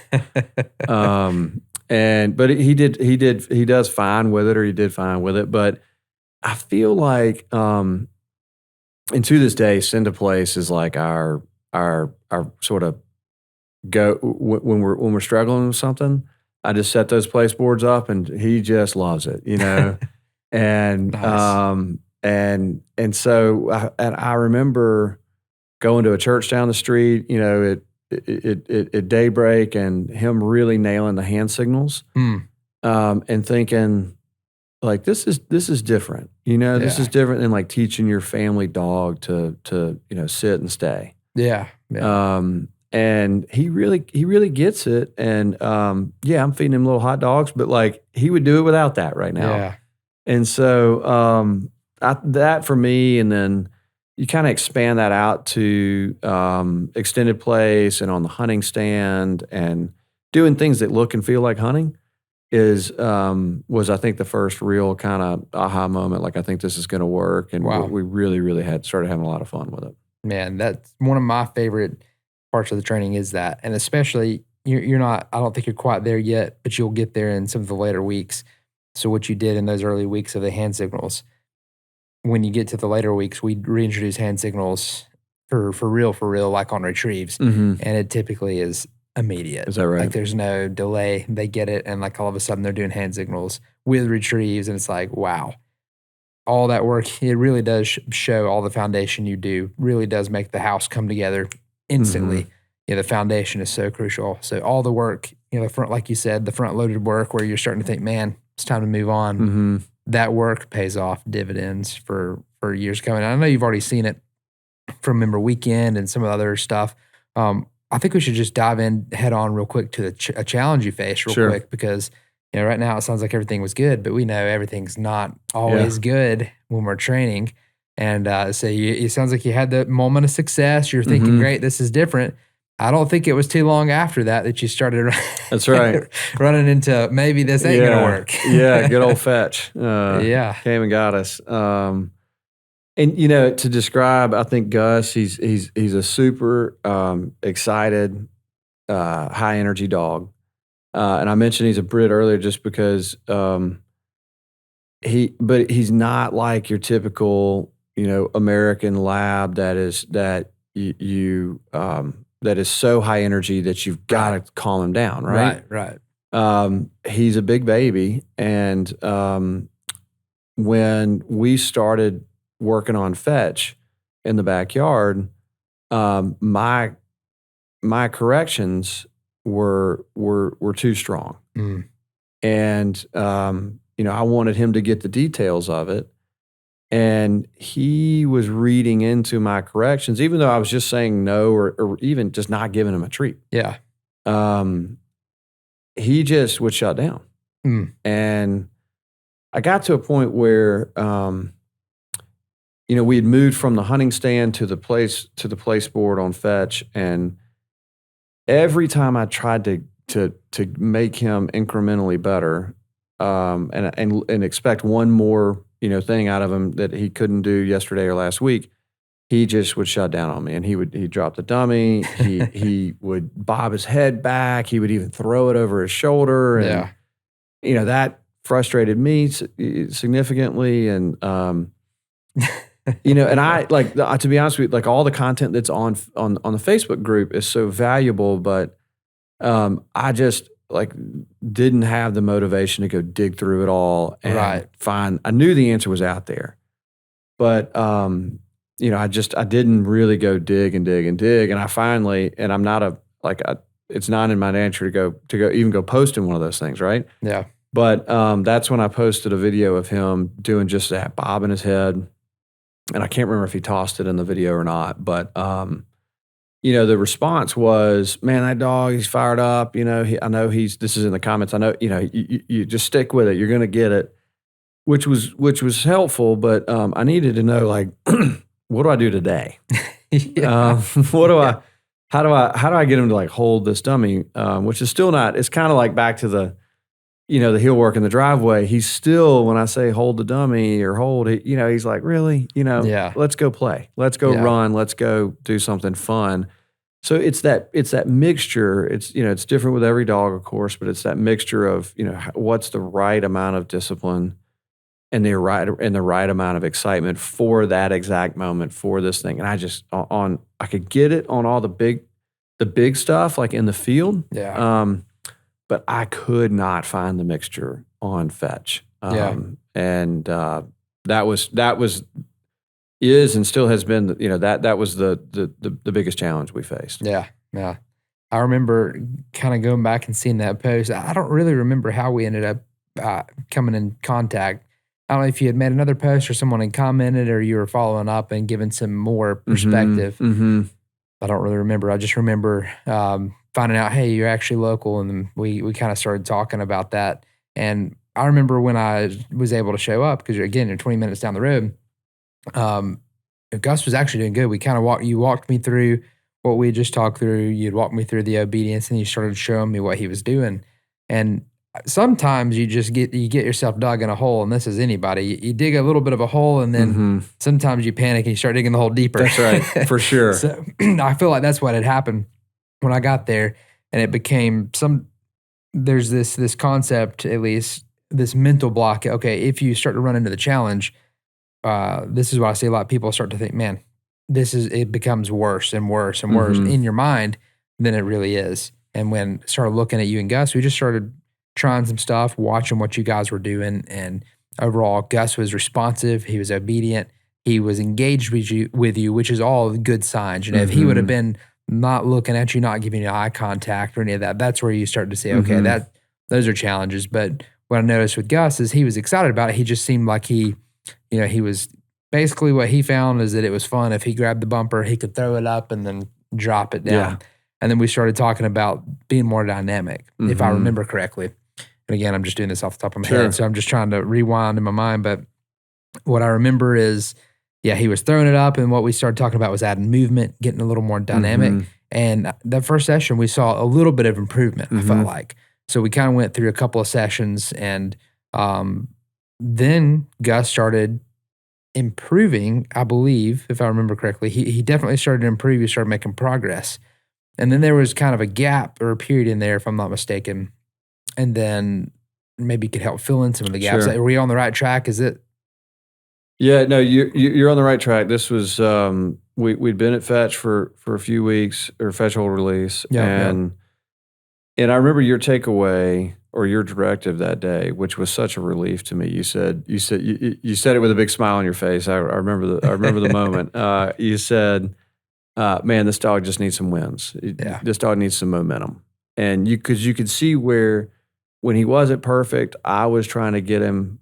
[SPEAKER 3] But he does fine with it, or he did fine with it. But I feel like, and to this day, Send a Place is like our sort of go when we're struggling with something. I just set those place boards up, and he just loves it, And
[SPEAKER 2] Nice.
[SPEAKER 3] and so I remember going to a church down the street, at daybreak, and him really nailing the hand signals, and thinking, like, this is different. This is different than like teaching your family dog to sit and stay.
[SPEAKER 2] Yeah.
[SPEAKER 3] And he really gets it. And I'm feeding him little hot dogs, but like he would do it without that right now.
[SPEAKER 2] Yeah.
[SPEAKER 3] And so that for me, and then you kind of expand that out to extended place and on the hunting stand and doing things that look and feel like hunting was I think the first real kind of aha moment. Like, I think this is going to work. And
[SPEAKER 2] Wow.
[SPEAKER 3] we really, really started having a lot of fun with it.
[SPEAKER 2] Man, that's one of my favorite parts of the training is that. And especially, you're not, I don't think you're quite there yet, but you'll get there in some of the later weeks. So what you did in those early weeks of the hand signals, when you get to the later weeks, we reintroduce hand signals for real, like on retrieves.
[SPEAKER 3] Mm-hmm.
[SPEAKER 2] And it typically is immediate.
[SPEAKER 3] Is that right?
[SPEAKER 2] Like, there's no delay. They get it, and like all of a sudden they're doing hand signals with retrieves, and it's like, wow. All that work, it really does show all the foundation you do, really does make the house come together instantly.
[SPEAKER 3] Mm-hmm.
[SPEAKER 2] The foundation is so crucial. So all the work, the front, like you said, the front loaded work where you're starting to think, man, it's time to move on.
[SPEAKER 3] Mm-hmm.
[SPEAKER 2] That work pays off dividends for years coming. I know you've already seen it from Member Weekend and some of the other stuff. I think we should just dive in head on real quick to a challenge you faced real quick, because right now it sounds like everything was good, but we know everything's not always good when we're training. And so it sounds like you had the moment of success. You're thinking, great, this is different. I don't think it was too long after that you started
[SPEAKER 3] That's right.
[SPEAKER 2] running into maybe this ain't going to work.
[SPEAKER 3] Yeah, good old Fetch.
[SPEAKER 2] Came
[SPEAKER 3] and got us. And to describe, I think Gus, he's a super excited, high energy dog. And I mentioned he's a Brit earlier just because but he's not like your typical, American lab that is so high energy that you've got to calm him down, right?
[SPEAKER 2] Right.
[SPEAKER 3] He's a big baby, and when we started working on Fetch in the backyard, my corrections were too strong. And I wanted him to get the details of it, and he was reading into my corrections, even though I was just saying no, or even just not giving him a treat.
[SPEAKER 2] Yeah.
[SPEAKER 3] He just would shut down. And I got to a point where we had moved from the hunting stand to the place board on Fetch, and every time I tried to make him incrementally better, and expect one more thing out of him that he couldn't do yesterday or last week, he just would shut down on me, and he'd drop the dummy. He would bob his head back. He would even throw it over his shoulder, and that frustrated me significantly, and and I to be honest with you, like, all the content that's on the Facebook group is so valuable, but I just didn't have the motivation to go dig through it all and find. I knew the answer was out there, but I didn't really go dig, and I finally, and I'm not it's not in my nature to go post in one of those things, right?
[SPEAKER 2] Yeah.
[SPEAKER 3] But that's when I posted a video of him doing just that, bobbing his head. And I can't remember if he tossed it in the video or not, but the response was, "Man, that dog, he's fired up. I know this is in the comments. I know, you just stick with it. You're going to get it," which was helpful. But I needed to know, what do I do today? How how do I get him to like hold this dummy? Which is still not. It's kind of like back to the the heel work in the driveway. He's still, when I say hold the dummy or hold it, he's like, really,
[SPEAKER 2] Yeah.
[SPEAKER 3] let's go play, let's go run, let's go do something fun. So it's that mixture. It's different with every dog, of course, but it's that mixture of what's the right amount of discipline and the right amount of excitement for that exact moment for this thing. And I could get it on all the big stuff like in the field.
[SPEAKER 2] Yeah.
[SPEAKER 3] But I could not find the mixture on fetch. And that was is and still has been that was the biggest challenge we faced.
[SPEAKER 2] Yeah. I remember kind of going back and seeing that post. I don't really remember how we ended up coming in contact. I don't know if you had made another post or someone had commented or you were following up and giving some more perspective.
[SPEAKER 3] Mm-hmm.
[SPEAKER 2] I don't really remember. I just remember finding out, hey, you're actually local. And then we kind of started talking about that. And I remember when I was able to show up, because again, you're 20 minutes down the road, Gus was actually doing good. We kind of you walked me through what we had just talked through. You'd walk me through the obedience and you started showing me what he was doing. And sometimes you get yourself dug in a hole, and this is anybody. You dig a little bit of a hole, and then sometimes you panic and you start digging the hole deeper.
[SPEAKER 3] That's right, for sure.
[SPEAKER 2] So I feel like that's what had happened when I got there, and it became there's this concept, at least this mental block. Okay, if you start to run into the challenge, this is why I see a lot of people start to think, man, it becomes worse and worse and worse in your mind than it really is. And when I started looking at you and Gus, we just started trying some stuff, watching what you guys were doing. And overall, Gus was responsive. He was obedient. He was engaged with you, which is all good signs. If he would have been not looking at you, not giving you eye contact or any of that, that's where you start to say, okay, those are challenges. But what I noticed with Gus is he was excited about it. He just seemed like he was basically, what he found is that it was fun. If he grabbed the bumper, he could throw it up and then drop it down. Yeah. And then we started talking about being more dynamic, if I remember correctly. And again, I'm just doing this off the top of my head, so I'm just trying to rewind in my mind. But what I remember is, he was throwing it up, and what we started talking about was adding movement, getting a little more dynamic. And that first session, we saw a little bit of improvement, I felt like. So we kind of went through a couple of sessions, and then Gus started improving, I believe, if I remember correctly. He definitely started to improve. He started making progress. And then there was kind of a gap or a period in there, if I'm not mistaken. And then maybe you could help fill in some of the gaps. Are we on the right track? Is it?
[SPEAKER 3] Yeah, no, you're on the right track. This was we'd been at Fetch for a few weeks, or Fetch Hold Release, and I remember your takeaway or your directive that day, which was such a relief to me. You said it with a big smile on your face. I remember the moment. You said, "Man, this dog just needs some wins. This dog needs some momentum." And because you could see where, when he wasn't perfect, I was trying to get him.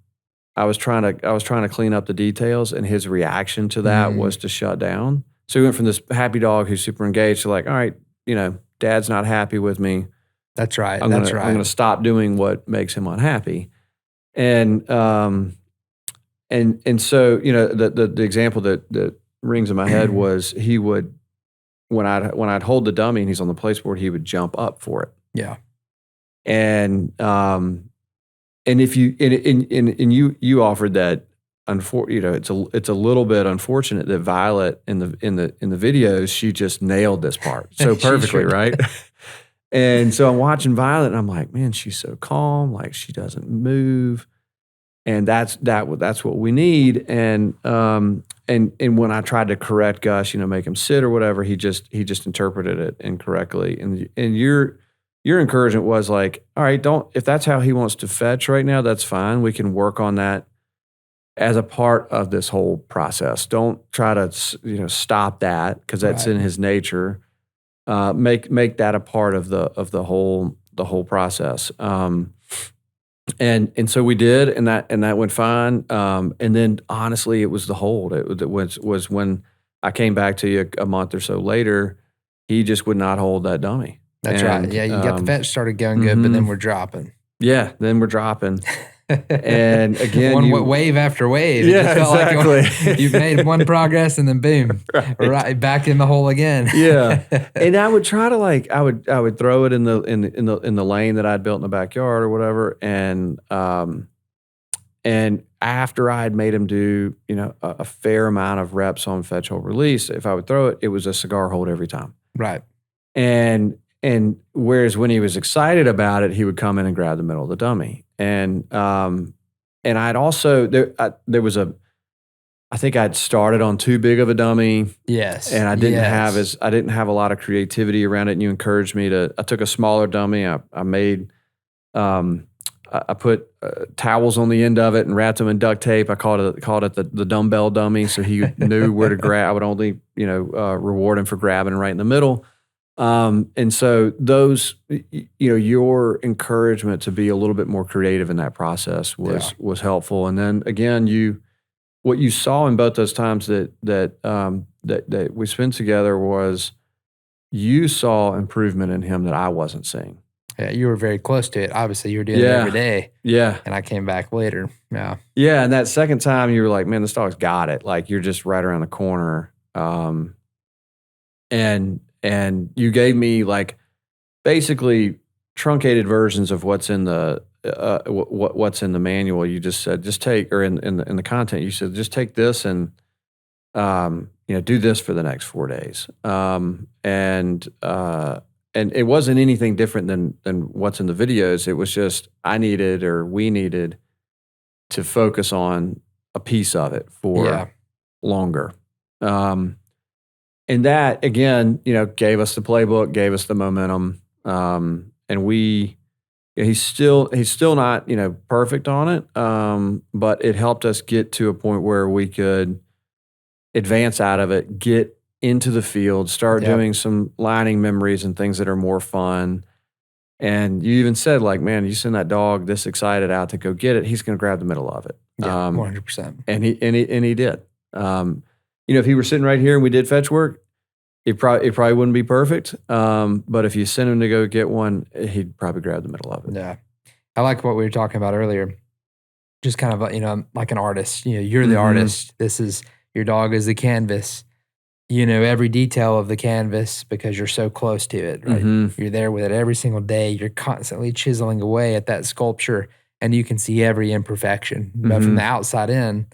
[SPEAKER 3] I was trying to clean up the details, and his reaction to that was to shut down. So he went from this happy dog who's super engaged to like, all right, Dad's not happy with me.
[SPEAKER 2] That's right.
[SPEAKER 3] I'm going to stop doing what makes him unhappy. And so the example that rings in my head was, he would, when I'd hold the dummy and he's on the placeboard, he would jump up for it.
[SPEAKER 2] Yeah.
[SPEAKER 3] And if you offered that, it's a little bit unfortunate that Violet in the videos, she just nailed this part so perfectly, right? And so I'm watching Violet and I'm like, man, she's so calm, like she doesn't move, and that's what we need. And when I tried to correct Gus, make him sit or whatever, he just interpreted it incorrectly. And your encouragement was like, all right, if that's how he wants to fetch right now, that's fine. We can work on that as a part of this whole process. Don't try to stop that, because that's in his nature. Make that a part of the whole process. And so we did, and that went fine. And then honestly, it was the hold. It was when I came back to you a month or so later, he just would not hold that dummy.
[SPEAKER 2] That's right. Yeah, you got the fetch started going good, but then we're dropping.
[SPEAKER 3] Yeah, then we're dropping. And again,
[SPEAKER 2] wave after wave.
[SPEAKER 3] Yeah,
[SPEAKER 2] it just felt
[SPEAKER 3] exactly.
[SPEAKER 2] Like you've made one progress and then boom, right back in the hole again.
[SPEAKER 3] Yeah. And I would try to I would throw it in the lane that I'd built in the backyard or whatever. And after I had made him do, a fair amount of reps on fetch, hold, release, if I would throw it, it was a cigar hold every time.
[SPEAKER 2] Right.
[SPEAKER 3] And whereas when he was excited about it, he would come in and grab the middle of the dummy. And I'd also, I think I'd started on too big of a dummy.
[SPEAKER 2] Yes.
[SPEAKER 3] And I didn't have a lot of creativity around it. And you encouraged me I took a smaller dummy. I put towels on the end of it and wrapped them in duct tape. I called it the dumbbell dummy, so he knew where to grab. I would only, reward him for grabbing right in the middle. And so those, your encouragement to be a little bit more creative in that process was helpful. And then again, what you saw in both those times that we spent together was you saw improvement in him that I wasn't seeing.
[SPEAKER 2] Yeah, you were very close to it. Obviously, you were doing it every day.
[SPEAKER 3] Yeah.
[SPEAKER 2] And I came back later. Yeah.
[SPEAKER 3] Yeah, and that second time you were like, man, this dog's got it. Like, you're just right around the corner. And you gave me basically truncated versions of what's in the what's in the manual. You just said, just take, or in the content, you said, just take this and do this for the next 4 days. And it wasn't anything different than what's in the videos. It was just we needed to focus on a piece of it for longer. And that, again, gave us the playbook, gave us the momentum. And he's still not, perfect on it. But it helped us get to a point where we could advance out of it, get into the field, start doing some lining memories and things that are more fun. And you even said, man, you send that dog this excited out to go get it, he's going to grab the middle of it.
[SPEAKER 2] Yeah, 100%.
[SPEAKER 3] And he did. If he were sitting right here and we did fetch work, it probably wouldn't be perfect. But if you send him to go get one, he'd probably grab the middle of it.
[SPEAKER 2] Yeah. I like what we were talking about earlier. Just kind of, like an artist. You're the artist. Your dog is the canvas. Every detail of the canvas because you're so close to it, right? Mm-hmm. You're there with it every single day. You're constantly chiseling away at that sculpture and you can see every imperfection. Mm-hmm. But from the outside in,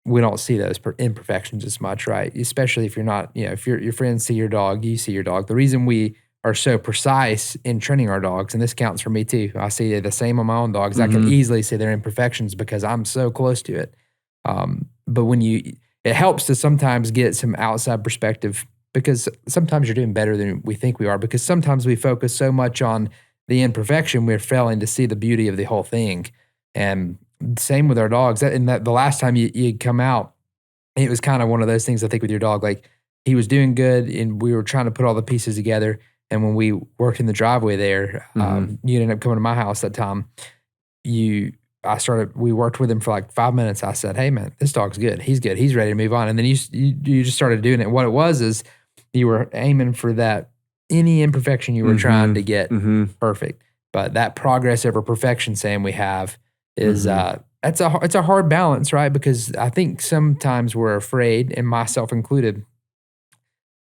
[SPEAKER 2] we don't see those imperfections as much, right? Especially if you're not, if your friends see your dog, you see your dog. The reason we are so precise in training our dogs, and this counts for me too. I see the same on my own dogs. Mm-hmm. I can easily see their imperfections because I'm so close to it. But it helps to sometimes get some outside perspective because sometimes you're doing better than we think we are because sometimes we focus so much on the imperfection, we're failing to see the beauty of the whole thing. And same with our dogs. The last time you'd come out, it was kind of one of those things I think with your dog, he was doing good and we were trying to put all the pieces together. And when we worked in the driveway there, you ended up coming to my house that time. We worked with him for 5 minutes. I said, hey man, this dog's good. He's good. He's ready to move on. And then you just started doing it. What it was is you were aiming for that, any imperfection you were trying to get perfect. But that progress over perfection, Sam, we have is, it's a hard balance, right? Because I think sometimes we're afraid, and myself included,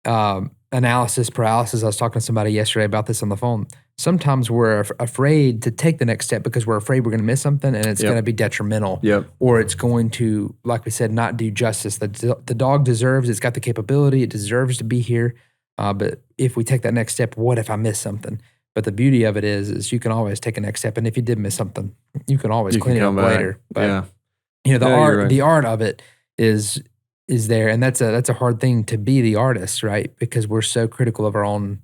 [SPEAKER 2] analysis paralysis. I was talking to somebody yesterday about this on the phone. Sometimes we're afraid to take the next step because we're afraid we're going to miss something and it's going to be detrimental. Or it's going to, like we said, not do justice. The dog deserves, it's got the capability, it deserves to be here. But if we take that next step, what if I miss something? But the beauty of it is you can always take a next step. And if you did miss something, you can always clean it up later. But the art of it is there. And that's a hard thing to be the artist, right? Because we're so critical of our own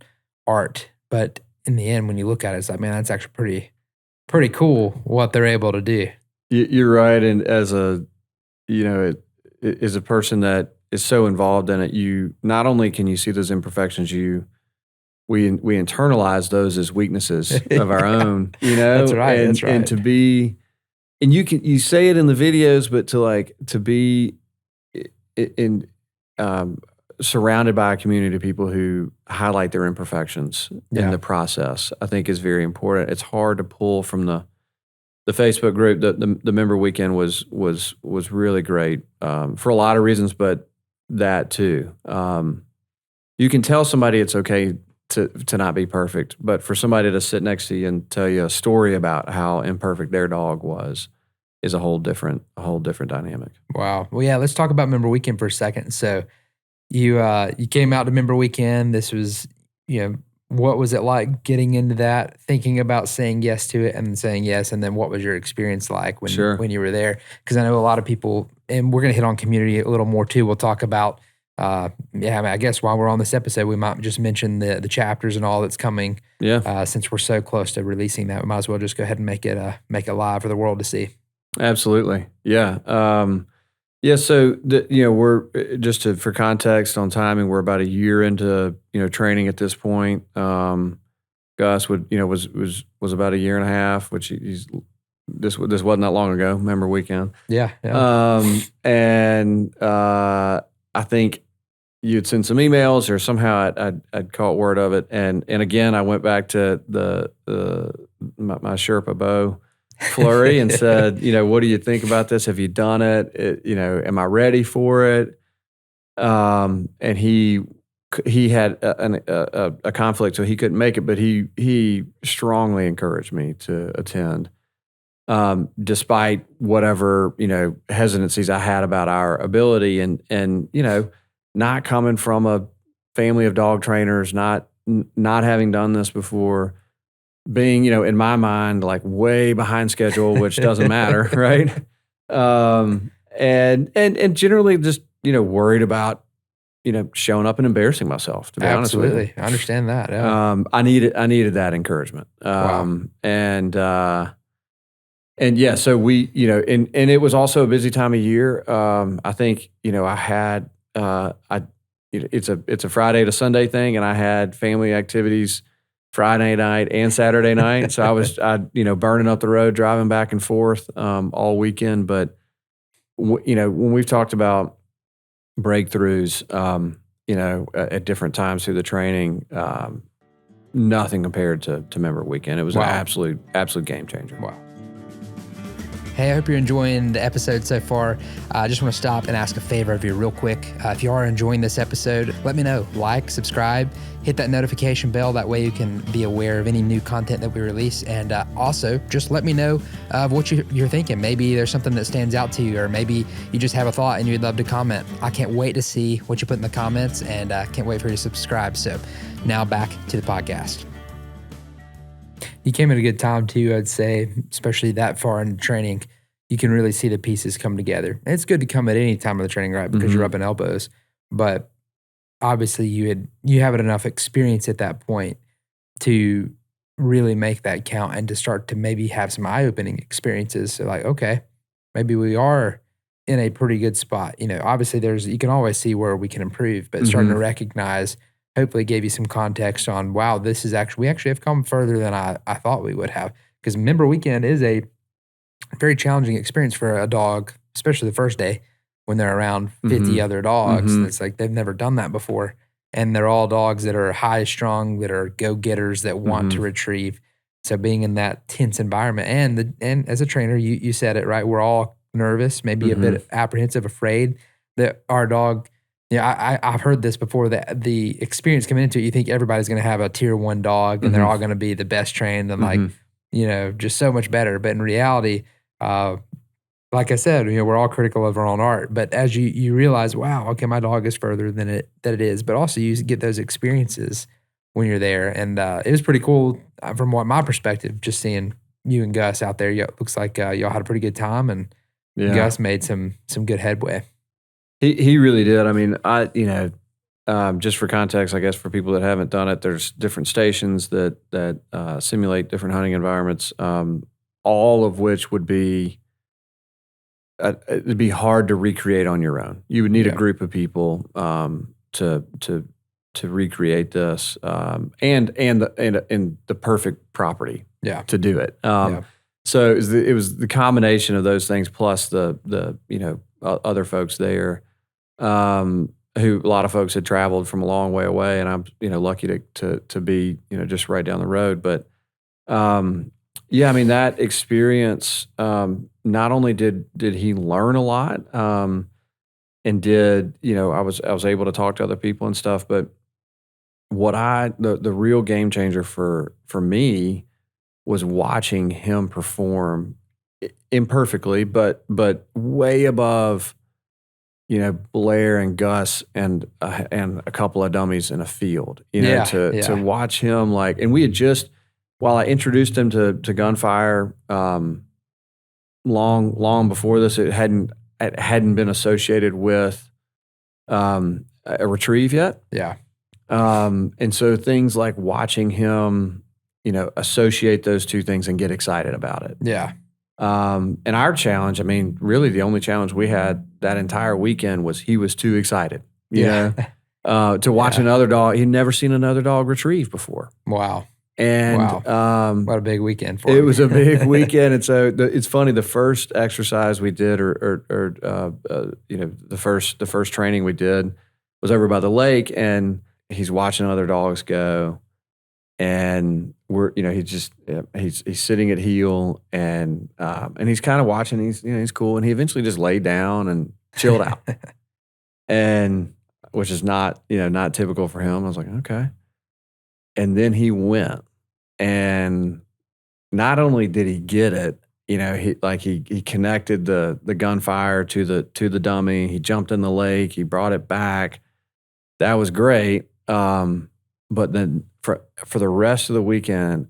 [SPEAKER 2] art. But in the end, when you look at it, it's man, that's actually pretty cool what they're able to do.
[SPEAKER 3] You're right. And as a person that is so involved in it, you not only can you see those imperfections, we internalize those as weaknesses of our own,
[SPEAKER 2] That's right. That's right.
[SPEAKER 3] And to be, and you say it in the videos, but to be in surrounded by a community of people who highlight their imperfections in the process, I think is very important. It's hard to pull from the the Facebook group, the member weekend was really great for a lot of reasons, but that too. You can tell somebody it's okay to not be perfect, but for somebody to sit next to you and tell you a story about how imperfect their dog was is a whole different dynamic.
[SPEAKER 2] Wow. Well, yeah, let's talk about member weekend for a second. So you came out to member weekend. This was, what was it like getting into that, thinking about saying yes to it and then saying yes? And then what was your experience like when you were there? Because I know a lot of people, and we're going to hit on community a little more too. We'll talk about, I guess while we're on this episode, we might just mention the chapters and all that's coming.
[SPEAKER 3] Yeah.
[SPEAKER 2] Since we're so close to releasing that, we might as well just go ahead and make it live for the world to see.
[SPEAKER 3] Absolutely. Yeah. Yeah. So, we're for context on timing, we're about a year into, training at this point. Gus was about a year and a half, which this wasn't that long ago. Member weekend.
[SPEAKER 2] Yeah.
[SPEAKER 3] And I think you'd send some emails or somehow I'd caught word of it. And again, I went back to my Sherpa Bo Flurry and said, what do you think about this? Have you done it? Am I ready for it? And he had a conflict, so he couldn't make it, but he strongly encouraged me to attend, despite whatever hesitancies I had about our ability, and not coming from a family of dog trainers, not having done this before. Being, in my mind, like way behind schedule, which doesn't matter, right? And generally just, worried about, showing up and embarrassing myself, to be honest with you.
[SPEAKER 2] Absolutely. I understand that. Yeah.
[SPEAKER 3] I needed that encouragement.
[SPEAKER 2] Wow.
[SPEAKER 3] And yeah, so we, and it was also a busy time of year. I think, I had, it's a Friday to Sunday thing, and I had family activities Friday night and Saturday night. So I was, burning up the road, driving back and forth all weekend. But, when we've talked about breakthroughs, at different times through the training, nothing compared to member weekend. It was an absolute game changer.
[SPEAKER 2] Wow. Hey, I hope you're enjoying the episode so far. I just want to stop and ask a favor of you real quick. If you are enjoying this episode, let me know. Like, subscribe, hit that notification bell. That way you can be aware of any new content that we release. And also, just let me know of what you're thinking. Maybe there's something that stands out to you, or maybe you just have a thought and you'd love to comment. I can't wait to see what you put in the comments, and can't wait for you to subscribe. So now back to the podcast. You came at a good time too, I'd say, especially that far into training. You can really see the pieces come together. And it's good to come at any time of the training, right? Because you're rubbing elbows. But obviously you have enough experience at that point to really make that count and to start to maybe have some eye-opening experiences. So like, okay, maybe we are in a pretty good spot. Obviously you can always see where we can improve, but starting to recognize, hopefully gave you some context on, wow, we actually have come further than I thought we would have. Because member weekend is a very challenging experience for a dog, especially the first day when they're around 50 other dogs. It's like they've never done that before. And they're all dogs that are high strung, that are go-getters, that want to retrieve. So being in that tense environment, and as a trainer, you said it right, we're all nervous, maybe a bit apprehensive, afraid that our dog, I've heard this before, that the experience coming into it, you think everybody's going to have a tier 1 dog and they're all going to be the best trained and just so much better. But in reality, like I said, we're all critical of our own art. But as you realize, wow, okay, my dog is further than it is. But also you get those experiences when you're there. And it was pretty cool from my perspective, just seeing you and Gus out there. It looks like y'all had a pretty good time, and Gus made some good headway.
[SPEAKER 3] He really did. I mean, just for context, I guess for people that haven't done it, there's different stations that simulate different hunting environments, all of which would be it'd be hard to recreate on your own. You would need a group of people to recreate this, and the perfect property to do it. So it was the combination of those things plus the other folks there. Who a lot of folks had traveled from a long way away, and I'm lucky to be just right down the road. But Yeah, I mean that experience. Not only did he learn a lot, and did I was able to talk to other people and stuff, but the real game changer for me was watching him perform imperfectly, but way above Blair and Gus and a couple of dummies in a field. To watch him and we had just while I introduced him to gunfire long before this, it hadn't been associated with a retrieve yet.
[SPEAKER 2] Yeah.
[SPEAKER 3] And so things like watching him, associate those two things and get excited about it.
[SPEAKER 2] Yeah.
[SPEAKER 3] And our challenge, I mean, really the only challenge we had that entire weekend was he was too excited, to watch another dog. He'd never seen another dog retrieve before.
[SPEAKER 2] Wow.
[SPEAKER 3] And
[SPEAKER 2] what a big weekend for him.
[SPEAKER 3] It was a big weekend. And so it's funny, the first exercise we did or the first training we did was over by the lake, and he's watching other dogs go. And he's sitting at heel and he's kind of watching. He's cool, and he eventually just laid down and chilled out, and which is not typical for him. I was like, okay, and then he went, and not only did he get it, he connected the gunfire to the dummy. He jumped in the lake. He brought it back. That was great. But then for the rest of the weekend,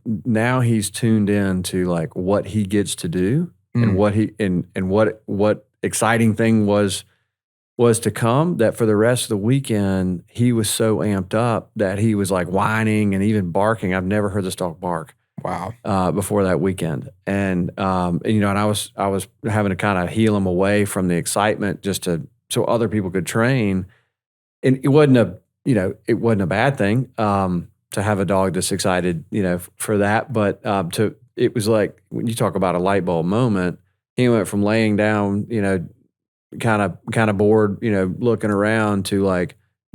[SPEAKER 3] now he's tuned in to what he gets to do and what he and what exciting thing was to come, that for the rest of the weekend he was so amped up that he was whining and even barking. I've never heard this dog bark.
[SPEAKER 2] Wow.
[SPEAKER 3] Before that weekend. And I was having to kind of heal him away from the excitement just so other people could train. And it wasn't a bad thing to have a dog that's excited, for that. But it was like when you talk about a light bulb moment, he went from laying down, kind of bored, looking around to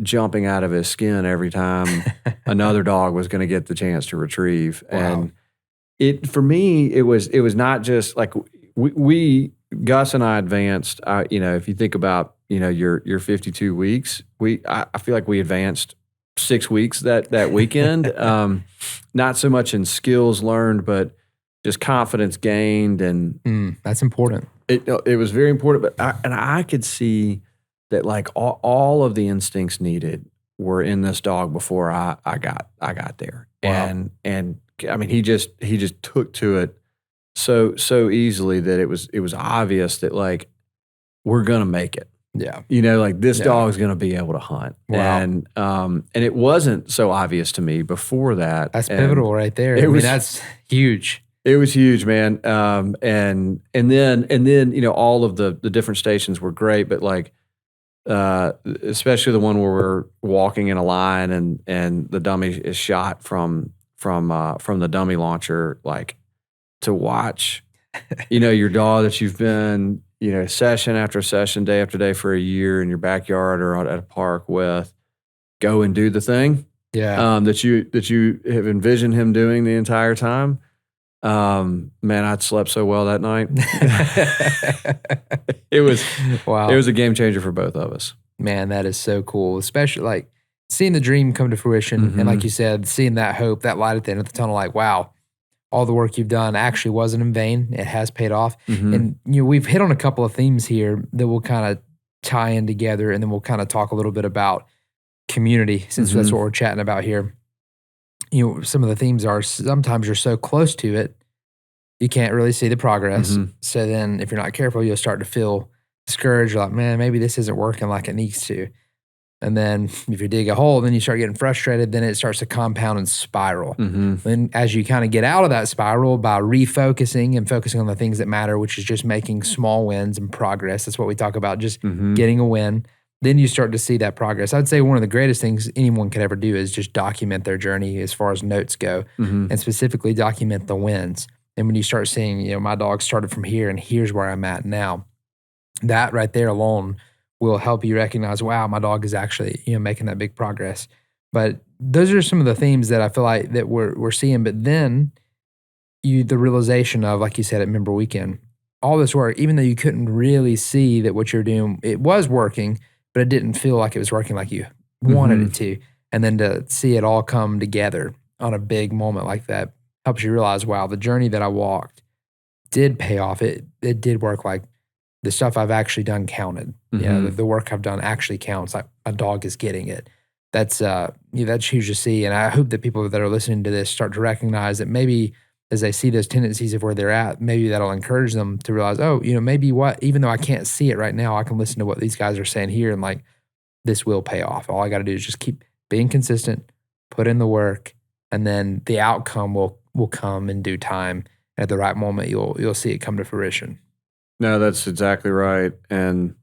[SPEAKER 3] jumping out of his skin every time another dog was going to get the chance to retrieve.
[SPEAKER 2] Wow.
[SPEAKER 3] And for me, it was not just we Gus and I advanced. If you think about your 52 weeks, I feel like we advanced 6 weeks that weekend. Not so much in skills learned, but just confidence gained, and
[SPEAKER 2] that's important.
[SPEAKER 3] It was very important. But I could see that all of the instincts needed were in this dog before I got there.
[SPEAKER 2] Wow.
[SPEAKER 3] And I mean, he just took to it so easily that it was obvious that we're gonna make it.
[SPEAKER 2] Yeah.
[SPEAKER 3] This dog's gonna be able to hunt.
[SPEAKER 2] Wow.
[SPEAKER 3] And it wasn't so obvious to me before that.
[SPEAKER 2] That's pivotal right there. I mean, that's huge.
[SPEAKER 3] It was huge, man. And then all of the different stations were great, but especially the one where we're walking in a line and the dummy is shot from the dummy launcher, to watch, your dog that you've been, session after session, day after day for a year in your backyard or at a park with, go and do the thing.
[SPEAKER 2] Yeah.
[SPEAKER 3] That you have envisioned him doing the entire time. Man, I'd slept so well that night. It was
[SPEAKER 2] wow.
[SPEAKER 3] It was a game changer for both of us.
[SPEAKER 2] Man, that is so cool. Especially seeing the dream come to fruition, and like you said, seeing that hope, that light at the end of the tunnel. Wow, all the work you've done actually wasn't in vain. It has paid off. And we've hit on a couple of themes here that we'll kind of tie in together, and then we'll kind of talk a little bit about community, since that's what we're chatting about here. Some of the themes are sometimes you're so close to it, you can't really see the progress. So then if you're not careful, you'll start to feel discouraged. You're like, man, maybe this isn't working like it needs to. And then if you dig a hole, then you start getting frustrated. Then it starts to compound and spiral. And as you kind of get out of that spiral by refocusing and focusing on the things that matter, which is just making small wins and progress. That's what we talk about, just getting a win. Then you start to see that progress. I'd say one of the greatest things anyone could ever do is just document their journey as far as notes go, and specifically document the wins. And when you start seeing, my dog started from here and here's where I'm at now, that right there alone will help you recognize, wow, my dog is actually, making that big progress. But those are some of the themes that I feel like that we're seeing. But then the realization of, like you said at Member Weekend, all this work, even though you couldn't really see that what you're doing, it was working, but it didn't feel like it was working like you wanted it to. And then to see it all come together on a big moment like that helps you realize, wow, the journey that I walked did pay off. It did work. Like the stuff I've actually done counted. The work I've done actually counts. Like a dog is getting it. That's that's huge to see. And I hope that people that are listening to this start to recognize that maybe as they see those tendencies of where they're at, maybe that'll encourage them to realize, oh, maybe even though I can't see it right now, I can listen to what these guys are saying here, and like this will pay off. All I got to do is just keep being consistent, put in the work, and then the outcome will come in due time. At the right moment, you'll see it come to fruition.
[SPEAKER 3] No, that's exactly right. And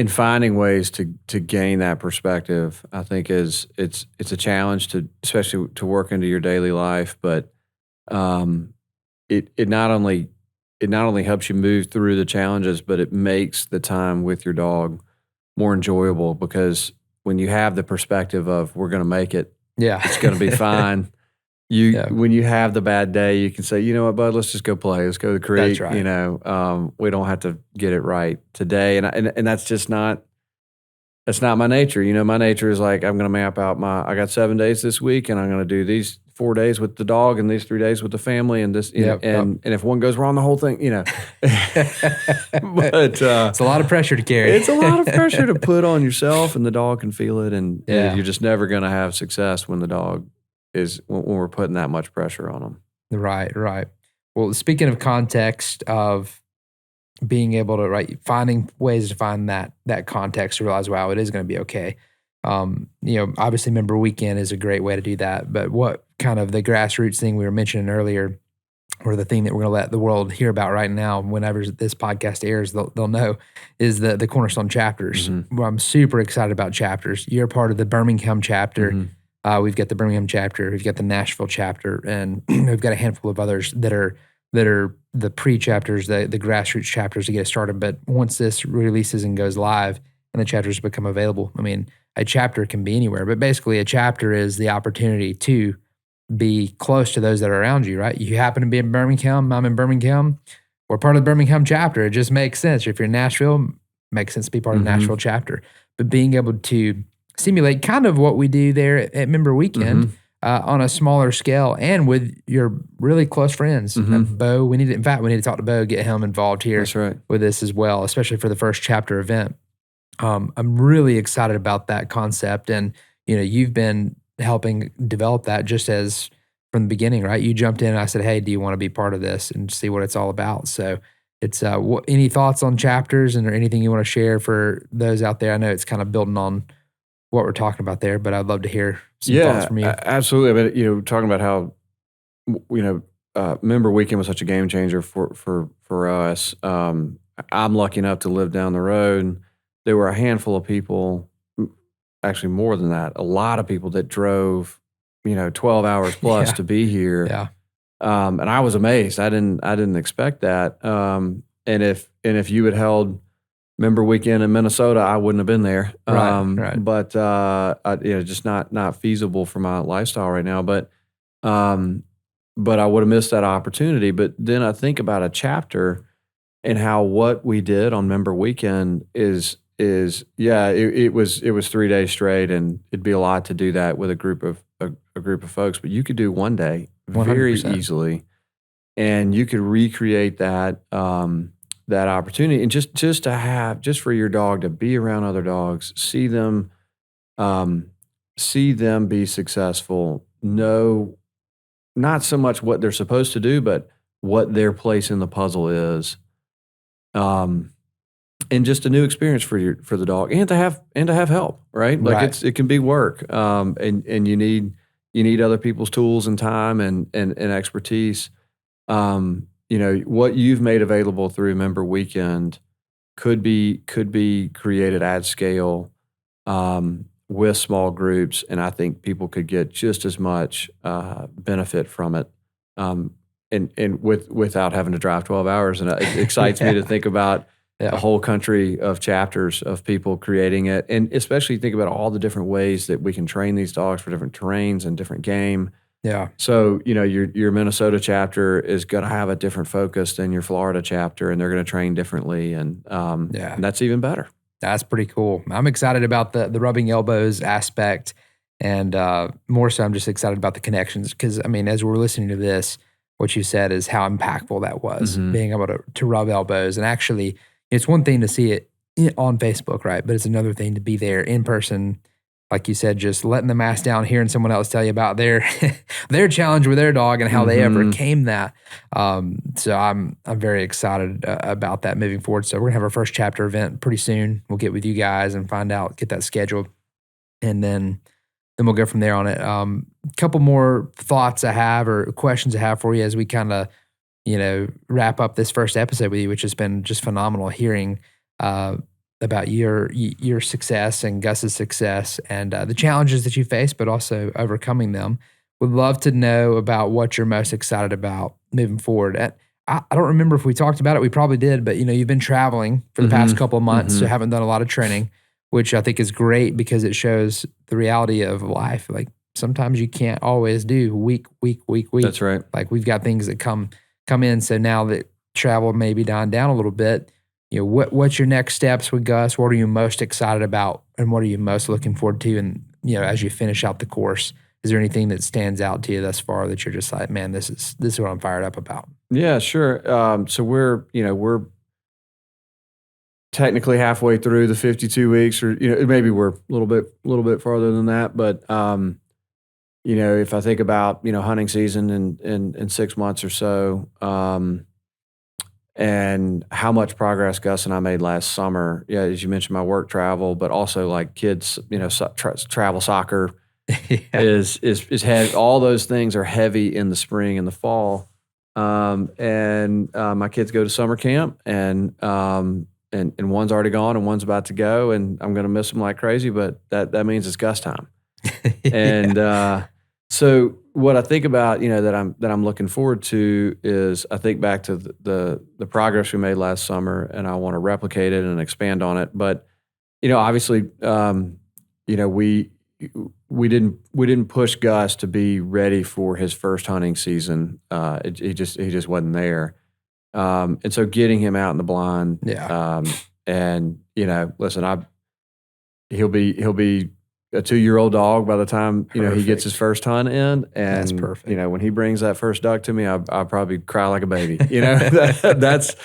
[SPEAKER 3] finding ways to gain that perspective, I think it's a challenge especially to work into your daily life, but it not only helps you move through the challenges, but it makes the time with your dog more enjoyable, because when you have the perspective of we're going to make it, it's going to be fine. When you have the bad day, you can say, you know what, bud, let's just go play. Let's go to the creek.
[SPEAKER 2] That's right.
[SPEAKER 3] We don't have to get it right today. And that's just not my nature. My nature is like, I'm going to map out I got 7 days this week, and I'm going to do these 4 days with the dog and these 3 days with the family, and this, and if one goes wrong, the whole thing, but
[SPEAKER 2] it's a lot of pressure to carry.
[SPEAKER 3] It's a lot of pressure to put on yourself, and the dog can feel it. And you're just never going to have success when the dog when we're putting that much pressure on them.
[SPEAKER 2] Right. Well, speaking of context of being able to, finding ways to find that context to realize, wow, it is going to be okay. Obviously Member Weekend is a great way to do that, but what kind of the grassroots thing we were mentioning earlier, or the thing that we're going to let the world hear about right now, whenever this podcast airs, they'll know, is the Cornerstone chapters. Well, I'm super excited about chapters. You're part of the Birmingham chapter. We've got the Birmingham chapter, we've got the Nashville chapter, and we've got a handful of others that are the pre-chapters, the grassroots chapters to get us started. But once this releases and goes live and the chapters become available, I mean, a chapter can be anywhere, but basically a chapter is the opportunity to be close to those that are around you, right? You happen to be in Birmingham, I'm in Birmingham, we're part of the Birmingham chapter. It just makes sense. If you're in Nashville, it makes sense to be part of the Nashville chapter. But being able to simulate kind of what we do there at Member Weekend on a smaller scale and with your really close friends. Bo, we need to talk to Bo, get him involved here with this as well, especially for the first chapter event. I'm really excited about that concept. And, you've been helping develop that just as from the beginning, right? You jumped in and I said, hey, do you want to be part of this and see what it's all about? So it's any thoughts on chapters and or anything you want to share for those out there? I know it's kind of building on what we're talking about there, but I'd love to hear some thoughts from you.
[SPEAKER 3] Absolutely. I mean, talking about how, Member Weekend was such a game changer for us. I'm lucky enough to live down the road. There were a handful of people, actually more than that, a lot of people that drove, 12 hours plus to be here.
[SPEAKER 2] Yeah.
[SPEAKER 3] And I was amazed. I didn't expect that. And if you had held Member Weekend in Minnesota, I wouldn't have been there.
[SPEAKER 2] Right.
[SPEAKER 3] But just not feasible for my lifestyle right now. But I would have missed that opportunity. But then I think about a chapter and how what we did on Member Weekend it was 3 days straight, and it'd be a lot to do that with a group of folks. But you could do one day very
[SPEAKER 2] 100%.
[SPEAKER 3] easily, and you could recreate that. That opportunity, and just to have, just for your dog to be around other dogs, see them be successful, know not so much what they're supposed to do, but what their place in the puzzle is, and just a new experience for the dog, and to have help, right? Like it can be work, and you need other people's tools and time and expertise. What you've made available through Member Weekend could be created at scale with small groups, and I think people could get just as much benefit from it, and without having to drive 12 hours. And it excites me to think about a whole country of chapters of people creating it, and especially think about all the different ways that we can train these dogs for different terrains and different game.
[SPEAKER 2] Yeah.
[SPEAKER 3] So, your Minnesota chapter is going to have a different focus than your Florida chapter, and they're going to train differently. And that's even better.
[SPEAKER 2] That's pretty cool. I'm excited about the rubbing elbows aspect. And more so, I'm just excited about the connections. Because, I mean, as we're listening to this, what you said is how impactful that was, being able to rub elbows. And actually, it's one thing to see it on Facebook, right? But it's another thing to be there in person. Like you said, just letting the mask down, hearing someone else tell you about their their challenge with their dog and how they overcame that. So I'm very excited about that moving forward. So we're gonna have our first chapter event pretty soon. We'll get with you guys and get that scheduled, and then we'll go from there on it. A couple more thoughts I have or questions I have for you as we kind of wrap up this first episode with you, which has been just phenomenal hearing about your success and Gus's success and the challenges that you face, but also overcoming them. Would love to know about what you're most excited about moving forward. I don't remember if we talked about it. We probably did, but you've been traveling for the past couple of months, so haven't done a lot of training, which I think is great because it shows the reality of life. Like sometimes you can't always do week.
[SPEAKER 3] That's right.
[SPEAKER 2] Like we've got things that come in. So now that travel may be dying down a little bit, what's your next steps with Gus? What are you most excited about, and what are you most looking forward to? And as you finish out the course, is there anything that stands out to you thus far that you're just like, man, this is what I'm fired up about?
[SPEAKER 3] Yeah, sure. So we're technically halfway through the 52 weeks, or maybe we're a little bit farther than that. But if I think about hunting season in 6 months or so. And how much progress Gus and I made last summer. Yeah, as you mentioned, my work travel, but also like kids, travel soccer is heavy. All those things are heavy in the spring and the fall. And my kids go to summer camp, and one's already gone and one's about to go, and I'm going to miss them like crazy. But that means it's Gus time. And so what I think about, that I'm looking forward to is I think back to the progress we made last summer, and I want to replicate it and expand on it. But obviously, we didn't push Gus to be ready for his first hunting season. He just wasn't there. And so getting him out in the blind, and listen, he'll be a 2-year-old dog by the time he gets his first hunt in, and
[SPEAKER 2] that's perfect.
[SPEAKER 3] When he brings that first duck to me, I'll probably cry like a baby. That's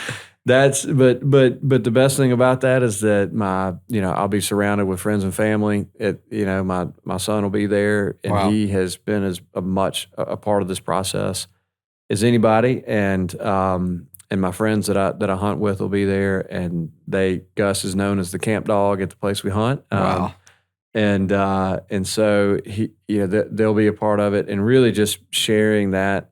[SPEAKER 3] but the best thing about that is that I'll be surrounded with friends and family. My son will be there, and he has been as much a part of this process as anybody, and my friends that I hunt with will be there, and Gus is known as the camp dog at the place we hunt. And so they'll be a part of it, and really just sharing that,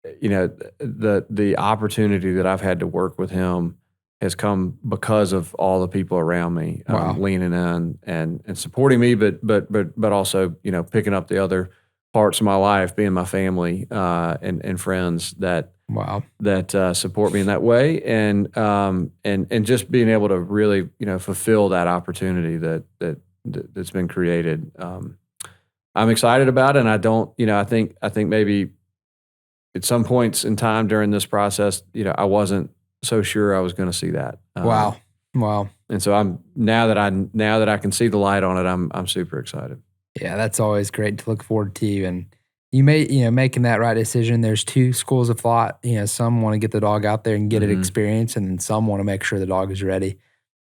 [SPEAKER 3] the opportunity that I've had to work with him has come because of all the people around me, leaning in and supporting me, but also, picking up the other parts of my life, being my family, and friends that support me in that way. And just being able to really, fulfill that opportunity that's been created. I'm excited about it, and I don't, I think maybe at some points in time during this process, I wasn't so sure I was going to see that.
[SPEAKER 2] Wow.
[SPEAKER 3] And so now that I can see the light on it, I'm super excited.
[SPEAKER 2] Yeah, that's always great to look forward to. And you making that right decision. There's two schools of thought. Some want to get the dog out there and get it experience, and then some want to make sure the dog is ready.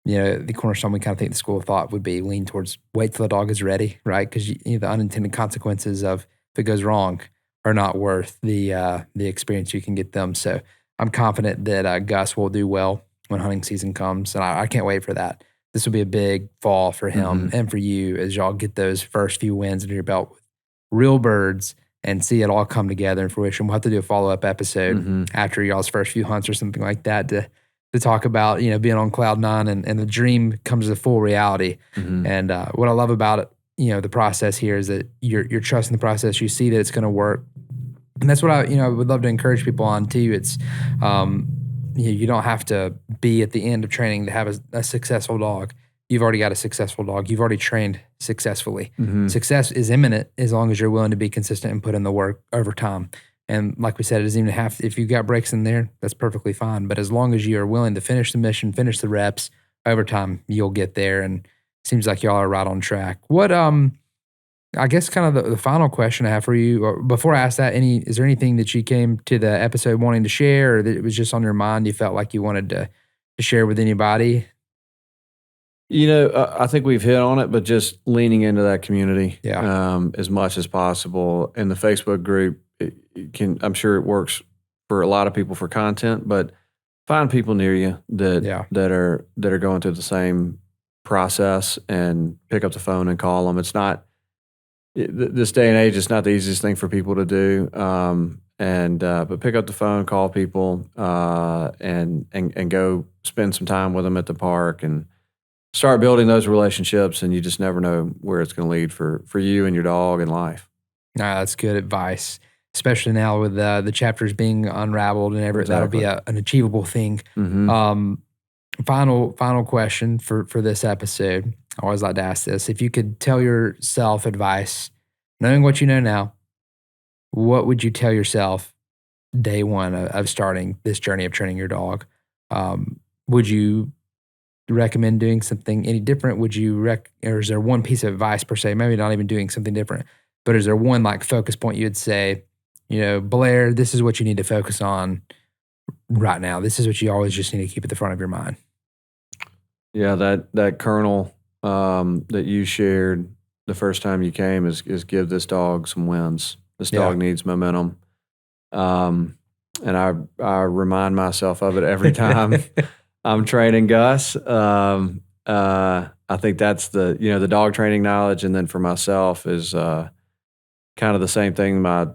[SPEAKER 2] The Cornerstone, we kind of think the school of thought would be lean towards wait till the dog is ready, right? Because the unintended consequences of if it goes wrong are not worth the experience you can get them. So I'm confident that Gus will do well when hunting season comes, and I can't wait for that. This will be a big fall for him and for you as y'all get those first few wins under your belt with real birds and see it all come together in fruition. We'll have to do a follow-up episode after y'all's first few hunts or something like that to talk about, being on cloud nine and the dream comes to full reality. And what I love about it, the process here is that you're trusting the process. You see that it's going to work. And that's what I would love to encourage people on too. It's, you don't have to be at the end of training to have a successful dog. you've already got a successful dog. You've already trained successfully.
[SPEAKER 3] Mm-hmm.
[SPEAKER 2] Success is imminent as long as you're willing to be consistent and put in the work over time. And like we said, it doesn't even have, if you've got breaks in there, that's perfectly fine. But as long as you are willing to finish the mission, finish the reps, over time, you'll get there. And it seems like y'all are right on track. What, I guess kind of the final question I have for you, or before I ask that, is there anything that you came to the episode wanting to share, or that it was just on your mind you felt like you wanted to share with anybody?
[SPEAKER 3] I think we've hit on it, but just leaning into that community
[SPEAKER 2] Yeah.
[SPEAKER 3] as much as possible. And the Facebook group, I'm sure it works for a lot of people for content, but find people near you that are going through the same process and pick up the phone and call them. It's not, this day and age, it's not the easiest thing for people to do. But pick up the phone, call people, and go spend some time with them at the park and start building those relationships. And you just never know where it's going to lead for you and your dog and life.
[SPEAKER 2] That's good advice, especially now with the chapters being unraveled and everything.
[SPEAKER 3] Exactly.
[SPEAKER 2] That'll be an achievable thing.
[SPEAKER 3] Mm-hmm.
[SPEAKER 2] Final question for this episode. I always like to ask this. If you could tell yourself advice, knowing what you know now, what would you tell yourself day one of starting this journey of training your dog? Would you recommend doing something any different? Would you or is there one piece of advice per se, maybe not even doing something different, but is there one like focus point you would say, Blair, this is what you need to focus on right now. This is what you always just need to keep at the front of your mind.
[SPEAKER 3] Yeah, that kernel that you shared the first time you came is give this dog some wins. This dog needs momentum. And I remind myself of it every time I'm training Gus. I think that's the dog training knowledge. And then for myself is kind of the same thing my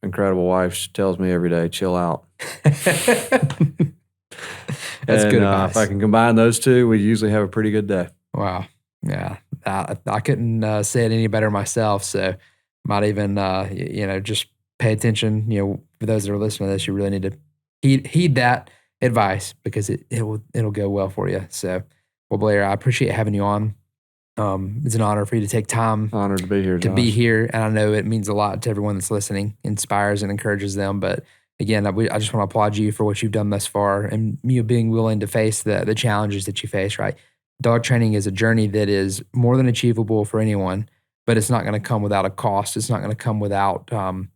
[SPEAKER 3] incredible wife tells me every day, chill out.
[SPEAKER 2] That's good advice.
[SPEAKER 3] If I can combine those two, we usually have a pretty good day.
[SPEAKER 2] Wow. Yeah. I couldn't say it any better myself. So might even, just pay attention. For those that are listening to this, you really need to heed that advice because it'll go well for you. So, well, Blair, I appreciate having you on. It's an honor for you to take time.
[SPEAKER 3] Honored to be here, Josh.
[SPEAKER 2] And I know it means a lot to everyone that's listening, inspires and encourages them. But again, I just want to applaud you for what you've done thus far and you being willing to face the challenges that you face, right? Dog training is a journey that is more than achievable for anyone, but it's not going to come without a cost. It's not going to come without some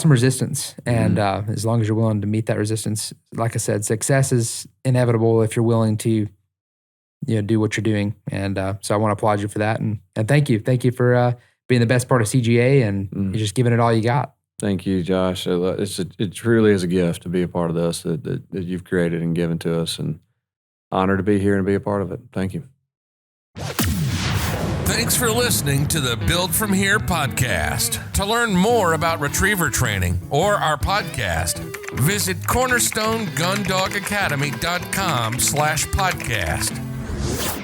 [SPEAKER 2] resistance. And as long as you're willing to meet that resistance, like I said, success is inevitable if you're willing to do what you're doing. And so I want to applaud you for that. And thank you. Thank you for being the best part of CGA and just giving it all you got. Thank you, Josh. It truly is a gift to be a part of this that you've created and given to us, and honored to be here and be a part of it. Thank you.
[SPEAKER 1] Thanks for listening to the Build From Here podcast. To learn more about retriever training or our podcast, visit cornerstonegundogacademy.com/podcast.